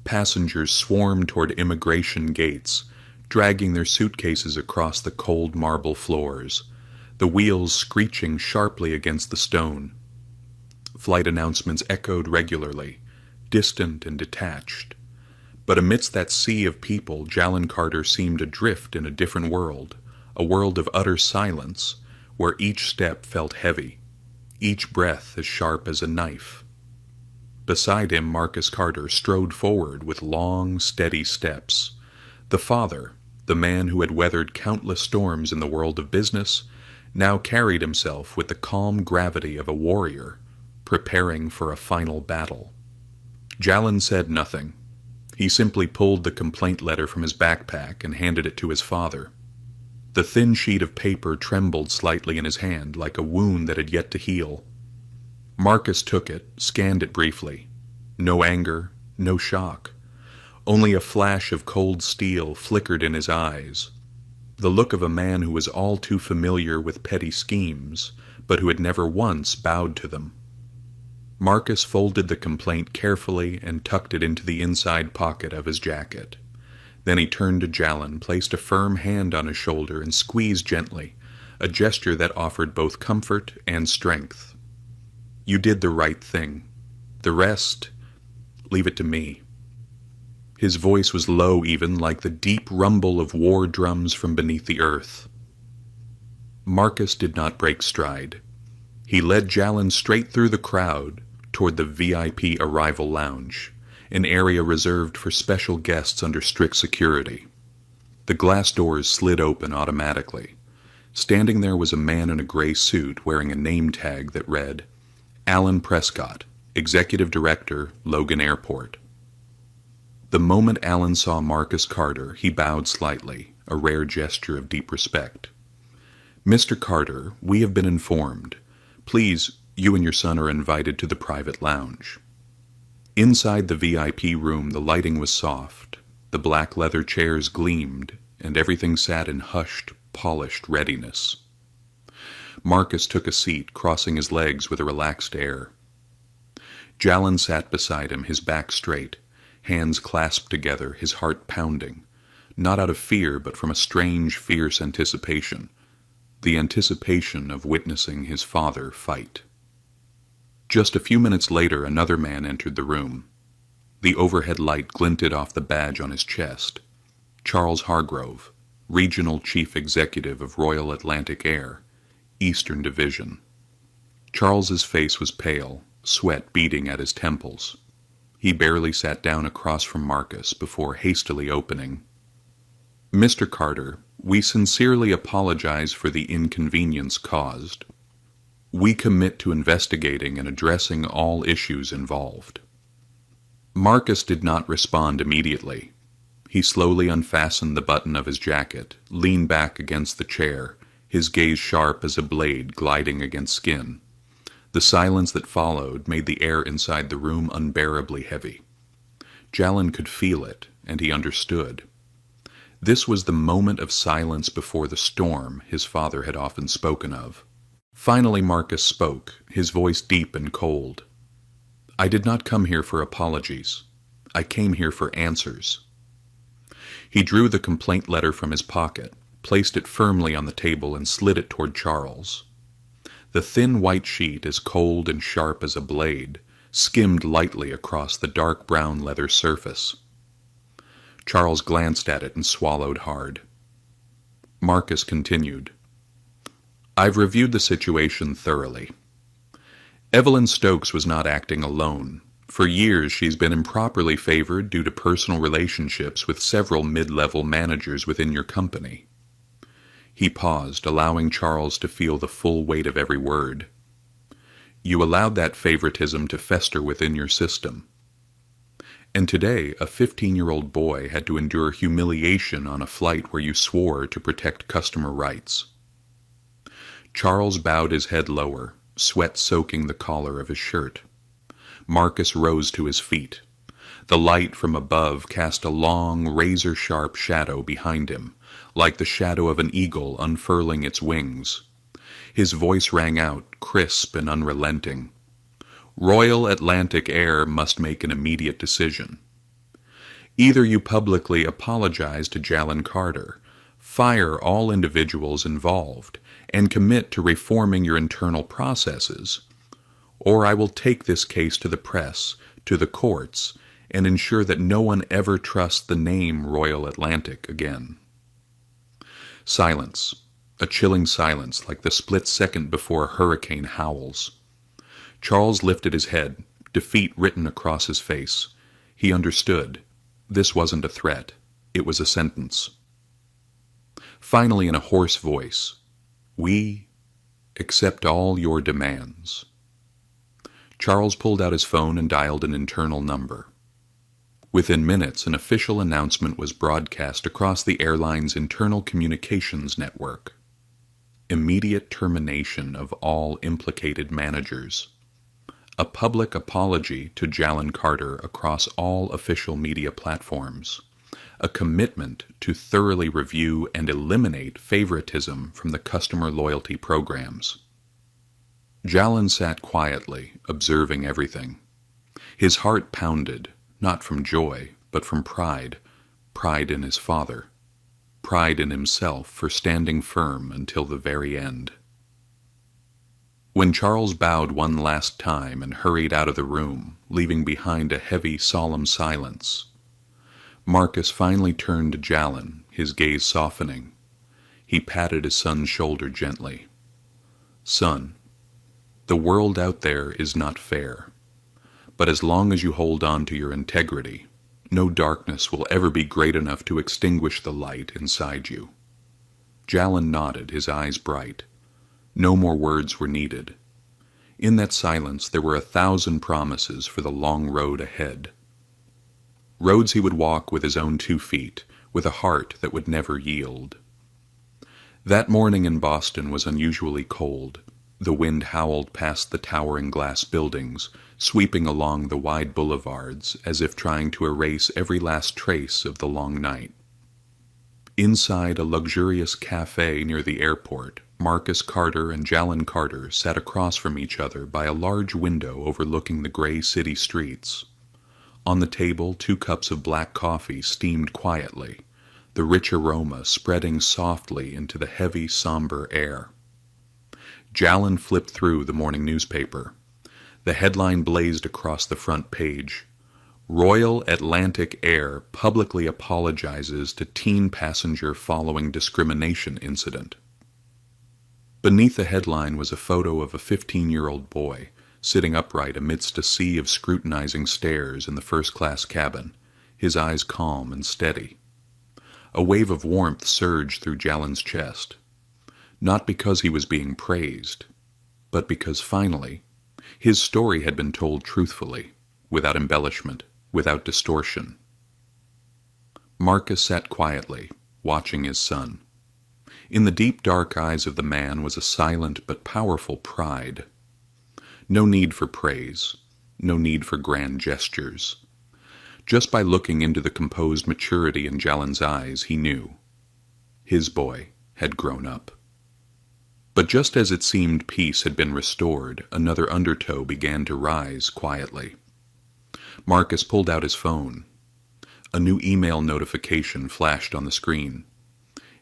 Passengers swarmed toward immigration gates, dragging their suitcases across the cold marble floors, the wheels screeching sharply against the stone. Flight announcements echoed regularly, distant and detached. But amidst that sea of people, Jalin Carter seemed adrift in a different world, a world of utter silence, where each step felt heavy, each breath as sharp as a knife. Beside him, Marcus Carter strode forward with long, steady steps. The father, the man who had weathered countless storms in the world of business, now carried himself with the calm gravity of a warrior, preparing for a final battle. Jalin said nothing. He simply pulled the complaint letter from his backpack and handed it to his father. The thin sheet of paper trembled slightly in his hand, like a wound that had yet to heal. Marcus took it, scanned it briefly. No anger, no shock. Only a flash of cold steel flickered in his eyes. The look of a man who was all too familiar with petty schemes, but who had never once bowed to them. Marcus folded the complaint carefully and tucked it into the inside pocket of his jacket. Then he turned to Jalin, placed a firm hand on his shoulder, and squeezed gently, a gesture that offered both comfort and strength. "You did the right thing. The rest, leave it to me." His voice was low even, like the deep rumble of war drums from beneath the earth. Marcus did not break stride. He led Jalin straight through the crowd toward the VIP arrival lounge, an area reserved for special guests under strict security. The glass doors slid open automatically. Standing there was a man in a gray suit wearing a name tag that read, "Alan Prescott, Executive Director, Logan Airport." The moment Alan saw Marcus Carter, he bowed slightly, a rare gesture of deep respect. "Mr. Carter, we have been informed. Please, you and your son are invited to the private lounge." Inside the VIP room, the lighting was soft, the black leather chairs gleamed, and everything sat in hushed, polished readiness. Marcus took a seat, crossing his legs with a relaxed air. Jalin sat beside him, his back straight, hands clasped together, his heart pounding, not out of fear, but from a strange, fierce anticipation, the anticipation of witnessing his father fight. Just a few minutes later, another man entered the room. The overhead light glinted off the badge on his chest. Charles Hargrove, Regional Chief Executive of Royal Atlantic Air, Eastern Division. Charles's face was pale, sweat beading at his temples. He barely sat down across from Marcus before hastily opening. "Mr. Carter, we sincerely apologize for the inconvenience caused. We commit to investigating and addressing all issues involved." Marcus did not respond immediately. He slowly unfastened the button of his jacket, leaned back against the chair, his gaze sharp as a blade gliding against skin. The silence that followed made the air inside the room unbearably heavy. Jalin could feel it, and he understood. This was the moment of silence before the storm his father had often spoken of. Finally Marcus spoke, his voice deep and cold. "I did not come here for apologies. I came here for answers." He drew the complaint letter from his pocket, placed it firmly on the table, and slid it toward Charles. The thin white sheet, as cold and sharp as a blade, skimmed lightly across the dark brown leather surface. Charles glanced at it and swallowed hard. Marcus continued, "I've reviewed the situation thoroughly. Evelyn Stokes was not acting alone. For years she's been improperly favored due to personal relationships with several mid-level managers within your company." He paused, allowing Charles to feel the full weight of every word. "You allowed that favoritism to fester within your system. And today, a 15-year-old boy had to endure humiliation on a flight where you swore to protect customer rights." Charles bowed his head lower, sweat soaking the collar of his shirt. Marcus rose to his feet. The light from above cast a long, razor-sharp shadow behind him, like the shadow of an eagle unfurling its wings. His voice rang out, crisp and unrelenting. "Royal Atlantic Air must make an immediate decision. Either you publicly apologize to Jalin Carter, fire all individuals involved, and commit to reforming your internal processes, or I will take this case to the press, to the courts, and ensure that no one ever trusts the name Royal Atlantic again." Silence, a chilling silence like the split second before a hurricane howls. Charles lifted his head, defeat written across his face. He understood. This wasn't a threat. It was a sentence. Finally, in a hoarse voice, "We accept all your demands." Charles pulled out his phone and dialed an internal number. Within minutes, an official announcement was broadcast across the airline's internal communications network. Immediate termination of all implicated managers. A public apology to Jalen Carter across all official media platforms. A commitment to thoroughly review and eliminate favoritism from the customer loyalty programs. Jalen sat quietly, observing everything. His heart pounded, not from joy, but from pride. Pride in his father. Pride in himself for standing firm until the very end. When Charles bowed one last time and hurried out of the room, leaving behind a heavy, solemn silence, Marcus finally turned to Jalen, his gaze softening. He patted his son's shoulder gently. "Son, the world out there is not fair, but as long as you hold on to your integrity, no darkness will ever be great enough to extinguish the light inside you." Jalen nodded, his eyes bright. No more words were needed. In that silence there were 1,000 promises for the long road ahead. Roads he would walk with his own 2 feet, with a heart that would never yield. That morning in Boston was unusually cold. The wind howled past the towering glass buildings, sweeping along the wide boulevards as if trying to erase every last trace of the long night. Inside a luxurious cafe near the airport, Marcus Carter and Jalen Carter sat across from each other by a large window overlooking the gray city streets. On the table, 2 cups of black coffee steamed quietly, the rich aroma spreading softly into the heavy, somber air. Jalen flipped through the morning newspaper. The headline blazed across the front page. Royal Atlantic Air publicly apologizes to teen passenger following discrimination incident. Beneath the headline was a photo of a 15-year-old boy, sitting upright amidst a sea of scrutinizing stares in the first-class cabin, his eyes calm and steady. A wave of warmth surged through Jalen's chest, not because he was being praised, but because finally, his story had been told truthfully, without embellishment, without distortion. Marcus sat quietly, watching his son. In the deep dark eyes of the man was a silent but powerful pride. No need for praise, no need for grand gestures. Just by looking into the composed maturity in Jalen's eyes, he knew. His boy had grown up. But just as it seemed peace had been restored, another undertow began to rise quietly. Marcus pulled out his phone. A new email notification flashed on the screen.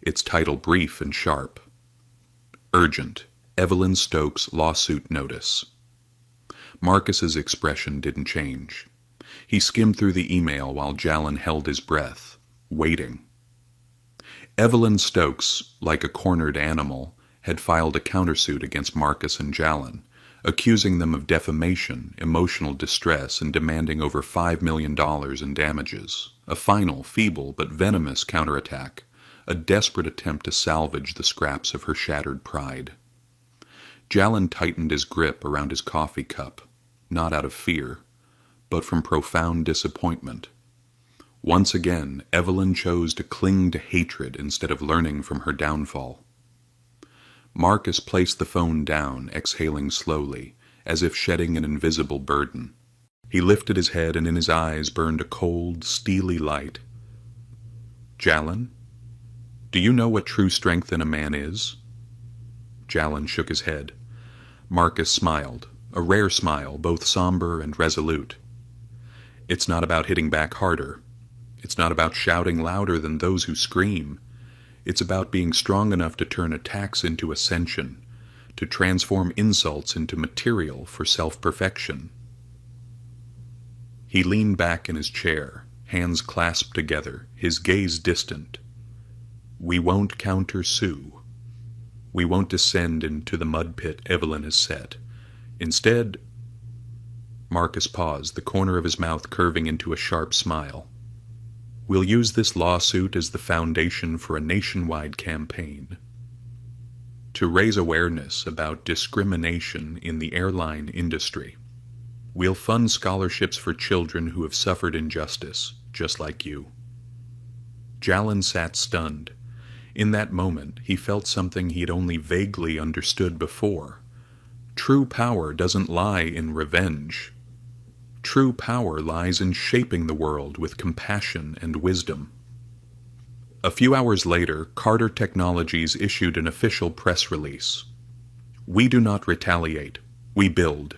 Its title brief and sharp. Urgent. Evelyn Stokes lawsuit notice. Marcus's expression didn't change. He skimmed through the email while Jalen held his breath, waiting. Evelyn Stokes, like a cornered animal, had filed a countersuit against Marcus and Jalen, accusing them of defamation, emotional distress, and demanding over $5 million in damages. A final, feeble, but venomous counterattack, a desperate attempt to salvage the scraps of her shattered pride. Jalen tightened his grip around his coffee cup, not out of fear, but from profound disappointment. Once again, Evelyn chose to cling to hatred instead of learning from her downfall. Marcus placed the phone down, exhaling slowly, as if shedding an invisible burden. He lifted his head, and in his eyes burned a cold, steely light. "Jalen, do you know what true strength in a man is?" Jalen shook his head. Marcus smiled, a rare smile, both somber and resolute. "It's not about hitting back harder. It's not about shouting louder than those who scream. It's about being strong enough to turn attacks into ascension, to transform insults into material for self-perfection." He leaned back in his chair, hands clasped together, his gaze distant. "We won't counter-sue. We won't descend into the mud pit Evelyn has set. Instead—" Marcus paused, the corner of his mouth curving into a sharp smile. "We'll use this lawsuit as the foundation for a nationwide campaign to raise awareness about discrimination in the airline industry. We'll fund scholarships for children who have suffered injustice, just like you." Jalin sat stunned. In that moment, he felt something he had only vaguely understood before. True power doesn't lie in revenge. True power lies in shaping the world with compassion and wisdom. A few hours later, Carter Technologies issued an official press release. "We do not retaliate. We build.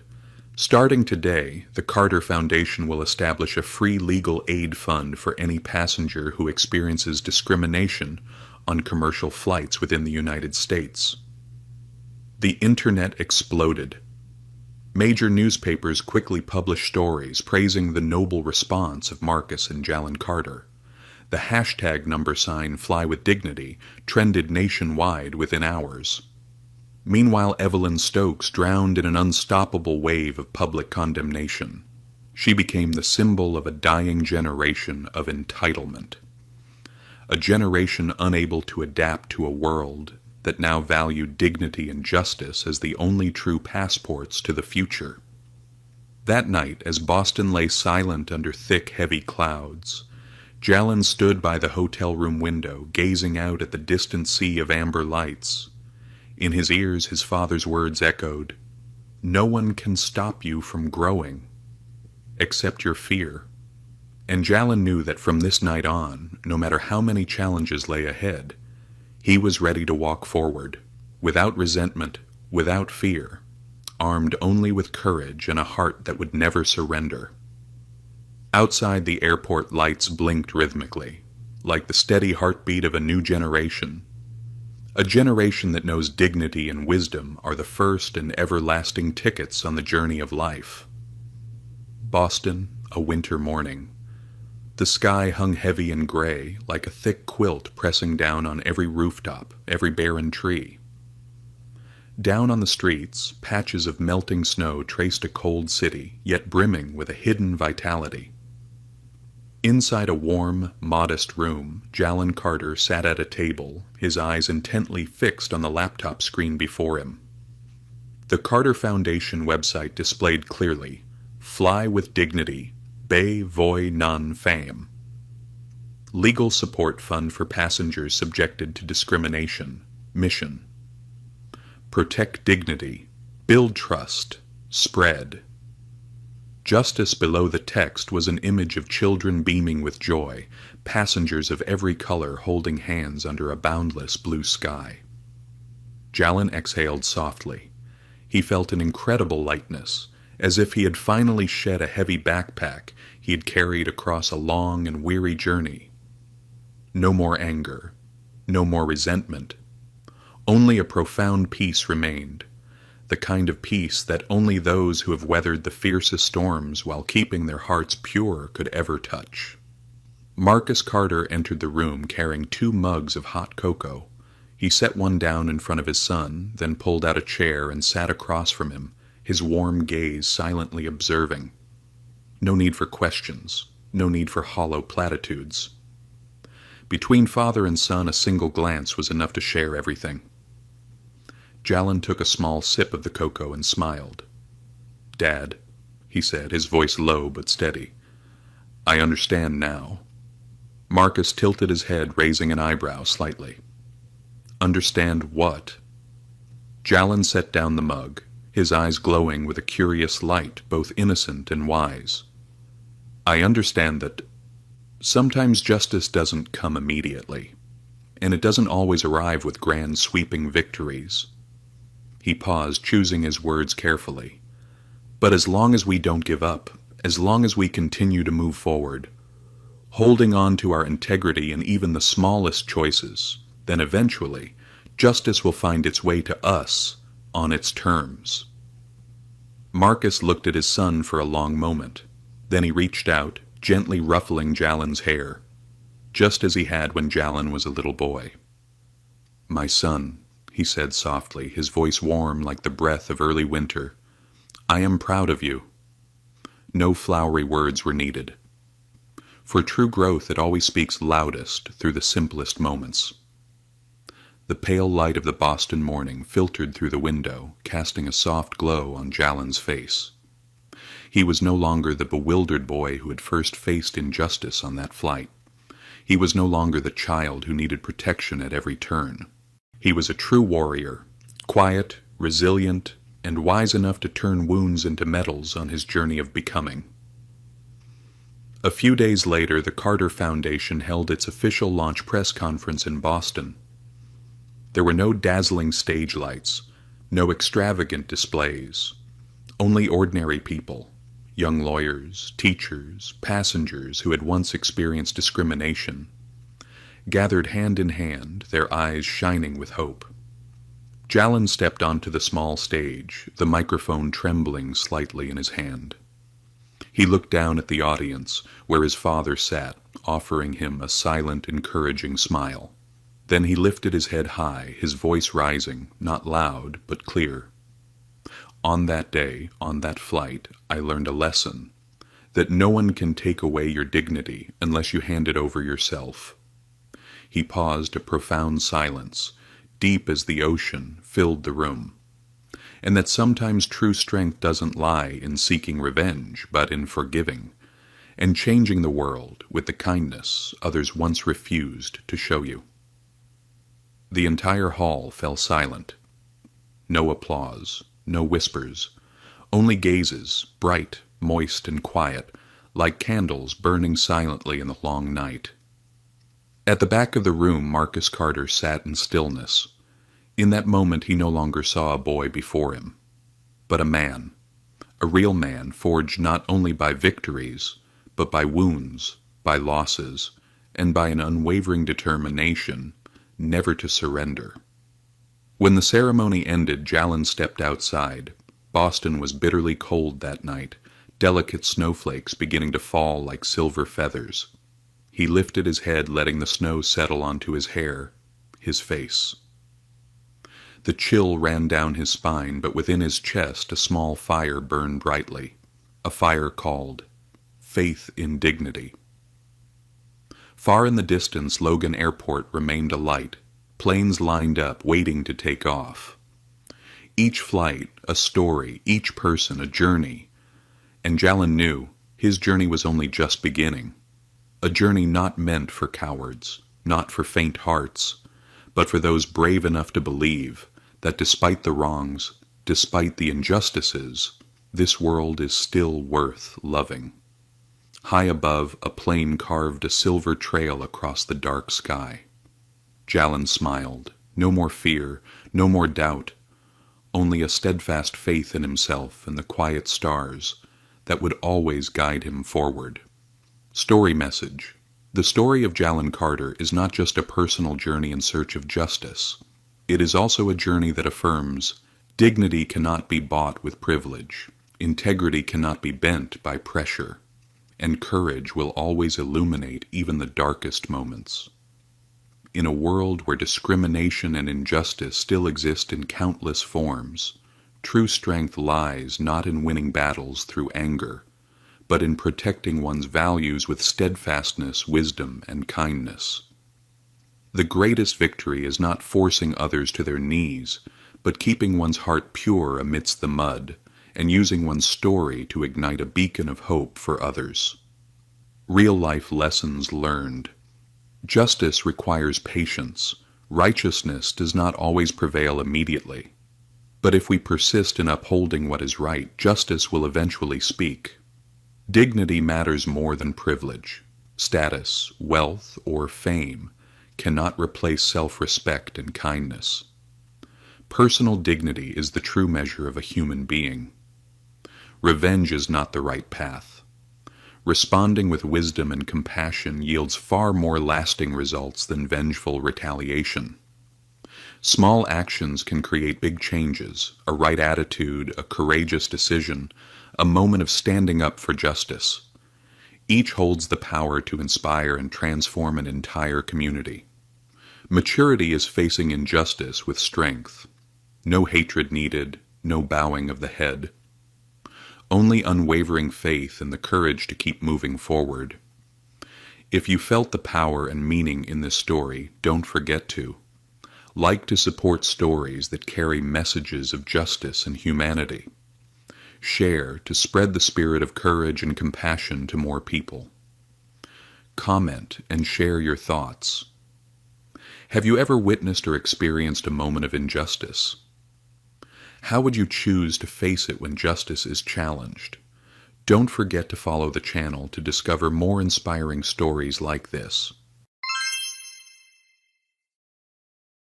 Starting today, the Carter Foundation will establish a free legal aid fund for any passenger who experiences discrimination on commercial flights within the United States." The internet exploded. Major newspapers quickly published stories praising the noble response of Marcus and Jalin Carter. The hashtag #FlyWithDignity trended nationwide within hours. Meanwhile, Evelyn Stokes drowned in an unstoppable wave of public condemnation. She became the symbol of a dying generation of entitlement. A generation unable to adapt to a world that now valued dignity and justice as the only true passports to the future. That night, as Boston lay silent under thick, heavy clouds, Jalin stood by the hotel room window, gazing out at the distant sea of amber lights. In his ears, his father's words echoed, "No one can stop you from growing, except your fear." And Jalin knew that from this night on, no matter how many challenges lay ahead, he was ready to walk forward, without resentment, without fear, armed only with courage and a heart that would never surrender. Outside, the airport lights blinked rhythmically, like the steady heartbeat of a new generation. A generation that knows dignity and wisdom are the first and everlasting tickets on the journey of life. Boston, a winter morning. The sky hung heavy and gray, like a thick quilt pressing down on every rooftop, every barren tree. Down on the streets, patches of melting snow traced a cold city, yet brimming with a hidden vitality. Inside a warm, modest room, Jalin Carter sat at a table, his eyes intently fixed on the laptop screen before him. The Carter Foundation website displayed clearly, "Fly with Dignity, Bay Voy Non Fam." Legal support fund for passengers subjected to discrimination. Mission: protect dignity, build trust, spread. Justice below the text was an image of children beaming with joy, passengers of every color holding hands under a boundless blue sky. Jalin exhaled softly. He felt an incredible lightness, as if he had finally shed a heavy backpack he had carried across a long and weary journey. No more anger, no more resentment. Only a profound peace remained, the kind of peace that only those who have weathered the fiercest storms while keeping their hearts pure could ever touch. Marcus Carter entered the room carrying 2 mugs of hot cocoa. He set one down in front of his son, then pulled out a chair and sat across from him, his warm gaze silently observing. No need for questions, no need for hollow platitudes. Between father and son, a single glance was enough to share everything. Jalin took a small sip of the cocoa and smiled. "Dad," he said, his voice low but steady, "I understand now." Marcus tilted his head, raising an eyebrow slightly. "Understand what?" Jalin set down the mug, his eyes glowing with a curious light, both innocent and wise. "I understand that sometimes justice doesn't come immediately, and it doesn't always arrive with grand sweeping victories." He paused, choosing his words carefully. "But as long as we don't give up, as long as we continue to move forward, holding on to our integrity in even the smallest choices, then eventually justice will find its way to us on its terms." Marcus looked at his son for a long moment. Then he reached out, gently ruffling Jalin's hair, just as he had when Jalin was a little boy. "My son," he said softly, his voice warm like the breath of early winter, "I am proud of you." No flowery words were needed. For true growth, it always speaks loudest through the simplest moments. The pale light of the Boston morning filtered through the window, casting a soft glow on Jalin's face. He was no longer the bewildered boy who had first faced injustice on that flight. He was no longer the child who needed protection at every turn. He was a true warrior, quiet, resilient, and wise enough to turn wounds into medals on his journey of becoming. A few days later, the Carter Foundation held its official launch press conference in Boston. There were no dazzling stage lights, no extravagant displays, only ordinary people, young lawyers, teachers, passengers who had once experienced discrimination, gathered hand in hand, their eyes shining with hope. Jalin stepped onto the small stage, the microphone trembling slightly in his hand. He looked down at the audience, where his father sat, offering him a silent, encouraging smile. Then he lifted his head high, his voice rising, not loud, but clear. On that day, on that flight, I learned a lesson, that no one can take away your dignity unless you hand it over yourself. He paused. A profound silence, deep as the ocean, filled the room. And that sometimes true strength doesn't lie in seeking revenge, but in forgiving, and changing the world with the kindness others once refused to show you. The entire hall fell silent. No applause, no whispers, only gazes, bright, moist, and quiet, like candles burning silently in the long night. At the back of the room, Marcus Carter sat in stillness. In that moment, he no longer saw a boy before him, but a real man forged not only by victories, but by wounds, by losses, and by an unwavering determination never to surrender. When the ceremony ended, Jalin stepped outside. Boston was bitterly cold that night, delicate snowflakes beginning to fall like silver feathers. He lifted his head, letting the snow settle onto his hair, his face. The chill ran down his spine, but within his chest a small fire burned brightly, a fire called faith in dignity. Far in the distance, Logan Airport remained alight, planes lined up, waiting to take off. Each flight, a story, each person, a journey. And Jalin knew his journey was only just beginning. A journey not meant for cowards, not for faint hearts, but for those brave enough to believe that despite the wrongs, despite the injustices, this world is still worth loving. High above, a plane carved a silver trail across the dark sky. Jalin smiled. No more fear, no more doubt, only a steadfast faith in himself and the quiet stars that would always guide him forward. Story message. The story of Jalin Carter is not just a personal journey in search of justice. It is also a journey that affirms dignity cannot be bought with privilege, integrity cannot be bent by pressure, and courage will always illuminate even the darkest moments. In a world where discrimination and injustice still exist in countless forms, true strength lies not in winning battles through anger, but in protecting one's values with steadfastness, wisdom, and kindness. The greatest victory is not forcing others to their knees, but keeping one's heart pure amidst the mud, and using one's story to ignite a beacon of hope for others. Real-life lessons learned. Justice requires patience. Righteousness does not always prevail immediately. But if we persist in upholding what is right, justice will eventually speak. Dignity matters more than privilege. Status, wealth, or fame cannot replace self-respect and kindness. Personal dignity is the true measure of a human being. Revenge is not the right path. Responding with wisdom and compassion yields far more lasting results than vengeful retaliation. Small actions can create big changes, a right attitude, a courageous decision, a moment of standing up for justice. Each holds the power to inspire and transform an entire community. Maturity is facing injustice with strength. No hatred needed, no bowing of the head. Only unwavering faith and the courage to keep moving forward. If you felt the power and meaning in this story, don't forget to. Like to support stories that carry messages of justice and humanity. Share to spread the spirit of courage and compassion to more people. Comment and share your thoughts. Have you ever witnessed or experienced a moment of injustice? How would you choose to face it when justice is challenged? Don't forget to follow the channel to discover more inspiring stories like this.